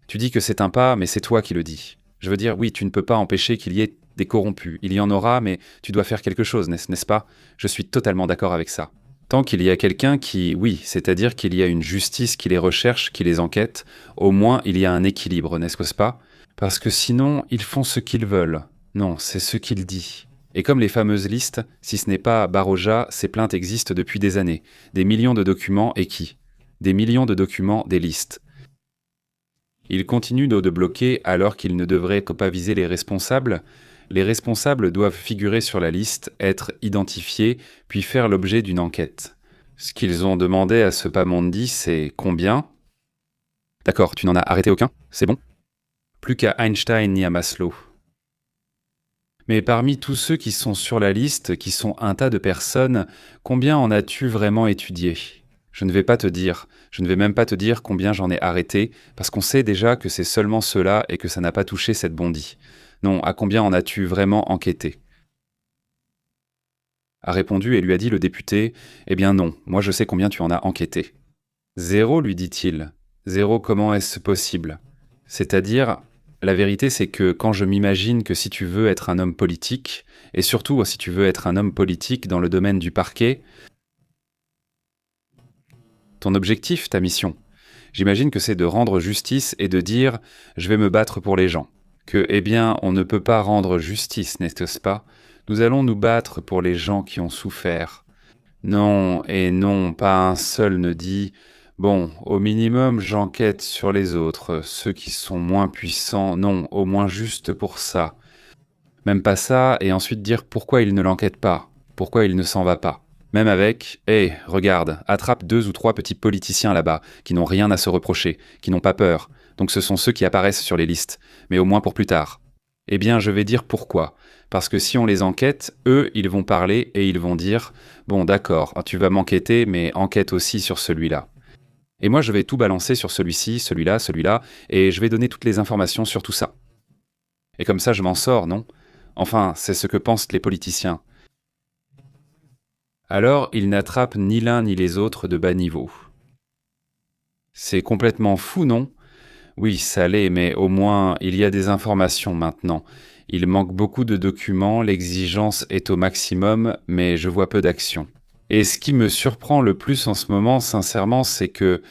Tu dis que c'est un pas, mais c'est toi qui le dis. Je veux dire, oui, tu ne peux pas empêcher qu'il y ait des corrompus. Il y en aura, mais tu dois faire quelque chose, n'est-ce pas? Je suis totalement d'accord avec ça. Tant qu'il y a quelqu'un qui, oui, c'est-à-dire qu'il y a une justice qui les recherche, qui les enquête, au moins il y a un équilibre, n'est-ce pas? Parce que sinon, ils font ce qu'ils veulent. Non, c'est ce qu'il dit. Et comme les fameuses listes, si ce n'est pas Baroja, ces plaintes existent depuis des années. Des millions de documents et qui? Des millions de documents, des listes. Ils continuent de bloquer alors qu'ils ne devraient que pas viser les responsables. Les responsables doivent figurer sur la liste, être identifiés, puis faire l'objet d'une enquête. Ce qu'ils ont demandé à ce Pam Bondi, c'est combien? D'accord, tu n'en as arrêté aucun? C'est bon? Plus qu'à Einstein ni à Maslow. Mais parmi tous ceux qui sont sur la liste, qui sont un tas de personnes, combien en as-tu vraiment étudié? Je ne vais pas te dire, je ne vais même pas te dire combien j'en ai arrêté, parce qu'on sait déjà que c'est seulement cela et que ça n'a pas touché cette Bondi. Non, à combien en as-tu vraiment enquêté? A répondu et lui a dit le député, eh bien non, moi je sais combien tu en as enquêté. 0, lui dit-il. 0, comment est-ce possible? C'est-à-dire, la vérité c'est que quand je m'imagine que si tu veux être un homme politique, et surtout si tu veux être un homme politique dans le domaine du parquet, ton objectif, ta mission, j'imagine que c'est de rendre justice et de dire « je vais me battre pour les gens ». Que, eh bien, on ne peut pas rendre justice, n'est-ce pas? Nous allons nous battre pour les gens qui ont souffert. Non, et non, pas un seul ne dit « bon, au minimum, j'enquête sur les autres, ceux qui sont moins puissants, non, au moins juste pour ça. » Même pas ça, et ensuite dire pourquoi il ne l'enquête pas, pourquoi il ne s'en va pas. Même avec « hé, regarde, attrape 2 ou 3 petits politiciens là-bas, qui n'ont rien à se reprocher, qui n'ont pas peur. » Donc ce sont ceux qui apparaissent sur les listes, mais au moins pour plus tard. Eh bien, je vais dire pourquoi. Parce que si on les enquête, eux, ils vont parler et ils vont dire « bon, d'accord, tu vas m'enquêter, mais enquête aussi sur celui-là. » Et moi, je vais tout balancer sur celui-ci, celui-là, et je vais donner toutes les informations sur tout ça. Et comme ça, je m'en sors, non? Enfin, c'est ce que pensent les politiciens. Alors, ils n'attrapent ni l'un ni les autres de bas niveau. C'est complètement fou, non? Oui, ça l'est, mais au moins, il y a des informations maintenant. Il manque beaucoup de documents, l'exigence est au maximum, mais je vois peu d'action. Et ce qui me surprend le plus en ce moment, sincèrement, c'est que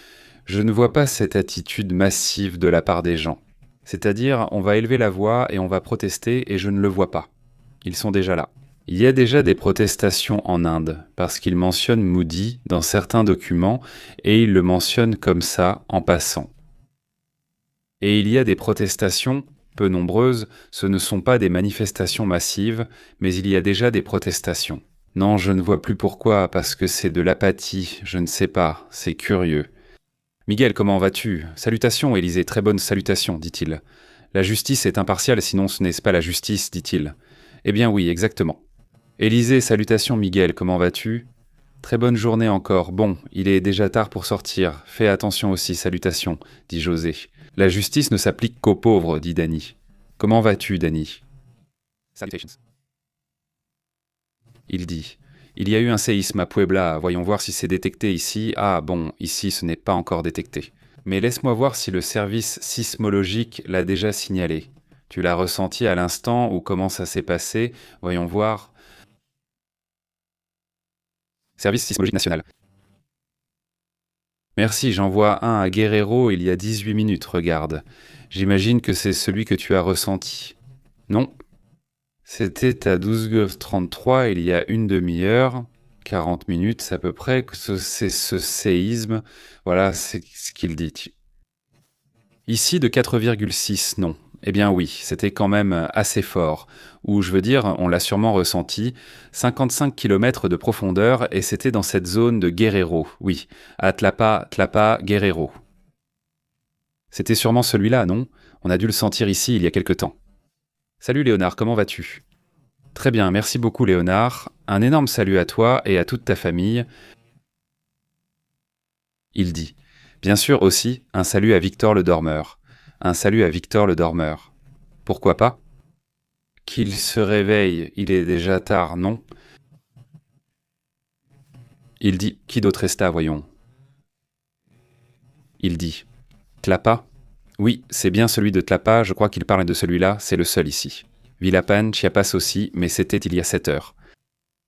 je ne vois pas cette attitude massive de la part des gens. C'est-à-dire, on va élever la voix et on va protester et je ne le vois pas. Ils sont déjà là. Il y a déjà des protestations en Inde, parce qu'ils mentionnent Modi dans certains documents et ils le mentionnent comme ça, en passant. Et il y a des protestations, peu nombreuses, ce ne sont pas des manifestations massives, mais il y a déjà des protestations. Non, je ne vois plus pourquoi, parce que c'est de l'apathie, je ne sais pas, c'est curieux. Miguel, comment vas-tu? Salutations, Élisée, très bonne salutation, dit-il. La justice est impartiale, sinon ce n'est pas la justice, dit-il. Eh bien oui, exactement. Élisée, salutations, Miguel, comment vas-tu? Très bonne journée encore. Bon, il est déjà tard pour sortir. Fais attention aussi, salutations, dit José. La justice ne s'applique qu'aux pauvres, dit Danny. Comment vas-tu, Danny? Salutations. Il dit. Il y a eu un séisme à Puebla, voyons voir si c'est détecté ici. Ah bon, ici ce n'est pas encore détecté. Mais laisse-moi voir si le service sismologique l'a déjà signalé. Tu l'as ressenti à l'instant ou comment ça s'est passé? Voyons voir. Service sismologique national. Merci, j'envoie un à Guerrero il y a 18 minutes, regarde. J'imagine que c'est celui que tu as ressenti. Non. C'était à 12h33 il y a une demi-heure, 40 minutes à peu près, que c'est ce séisme. Voilà, c'est ce qu'il dit. Ici de 4,6, non. Eh bien oui, c'était quand même assez fort. Ou je veux dire, on l'a sûrement ressenti, 55 km de profondeur et c'était dans cette zone de Guerrero, oui, à Tlapa, Guerrero. C'était sûrement celui-là, non? On a dû le sentir ici il y a quelque temps. Salut Léonard, comment vas-tu? Très bien, merci beaucoup Léonard. Un énorme salut à toi et à toute ta famille. Il dit. Bien sûr aussi, un salut à Victor le dormeur. Un salut à Victor le dormeur. Pourquoi pas? Qu'il se réveille, il est déjà tard, non? Il dit. Qui d'autre resta, voyons? Il dit. Tlapa? Oui, c'est bien celui de Tlapa, je crois qu'il parle de celui-là, c'est le seul ici. Villapan, Chiapas aussi, mais c'était il y a 7 heures.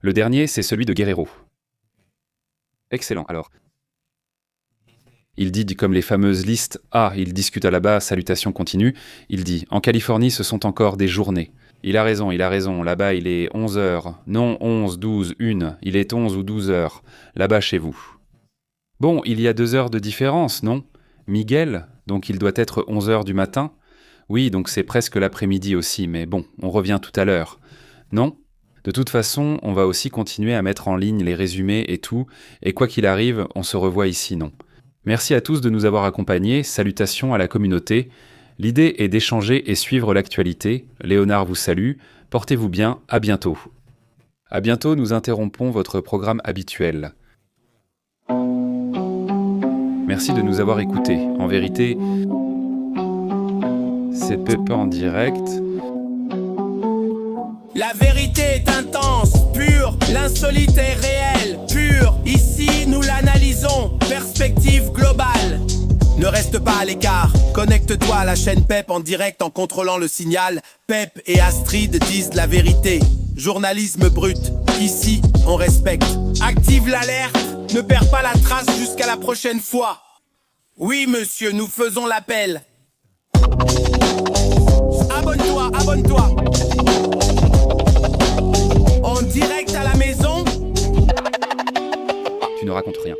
Le dernier, c'est celui de Guerrero. Excellent, alors. Il dit comme les fameuses listes. Ah, il discute à là-bas, salutations continues. Il dit, en Californie, ce sont encore des journées. Il a raison, là-bas il est 11 heures. Non, 11, 12, 1. Il est 11 ou 12 heures. Là-bas chez vous. Bon, il y a 2 heures de différence, non? Miguel, donc il doit être 11 heures du matin? Oui, donc c'est presque l'après-midi aussi, mais bon, on revient tout à l'heure. Non? De toute façon, on va aussi continuer à mettre en ligne les résumés et tout, et quoi qu'il arrive, on se revoit ici, non? Merci à tous de nous avoir accompagnés, salutations à la communauté. L'idée est d'échanger et suivre l'actualité. Léonard vous salue, portez-vous bien, à bientôt. À bientôt, nous interrompons votre programme habituel. Merci de nous avoir écoutés. En vérité, c'est Pépé en direct. La vérité est intense, pure, l'insolite est réelle, pure. Ici, nous l'analysons, perspective globale. Ne reste pas à l'écart, connecte-toi à la chaîne PEP en direct en contrôlant le signal. PEP et Astrid disent la vérité. Journalisme brut, ici, on respecte. Active l'alerte, ne perds pas la trace jusqu'à la prochaine fois. Oui, monsieur, nous faisons l'appel. Abonne-toi, abonne-toi. En direct à la maison. Tu ne racontes rien.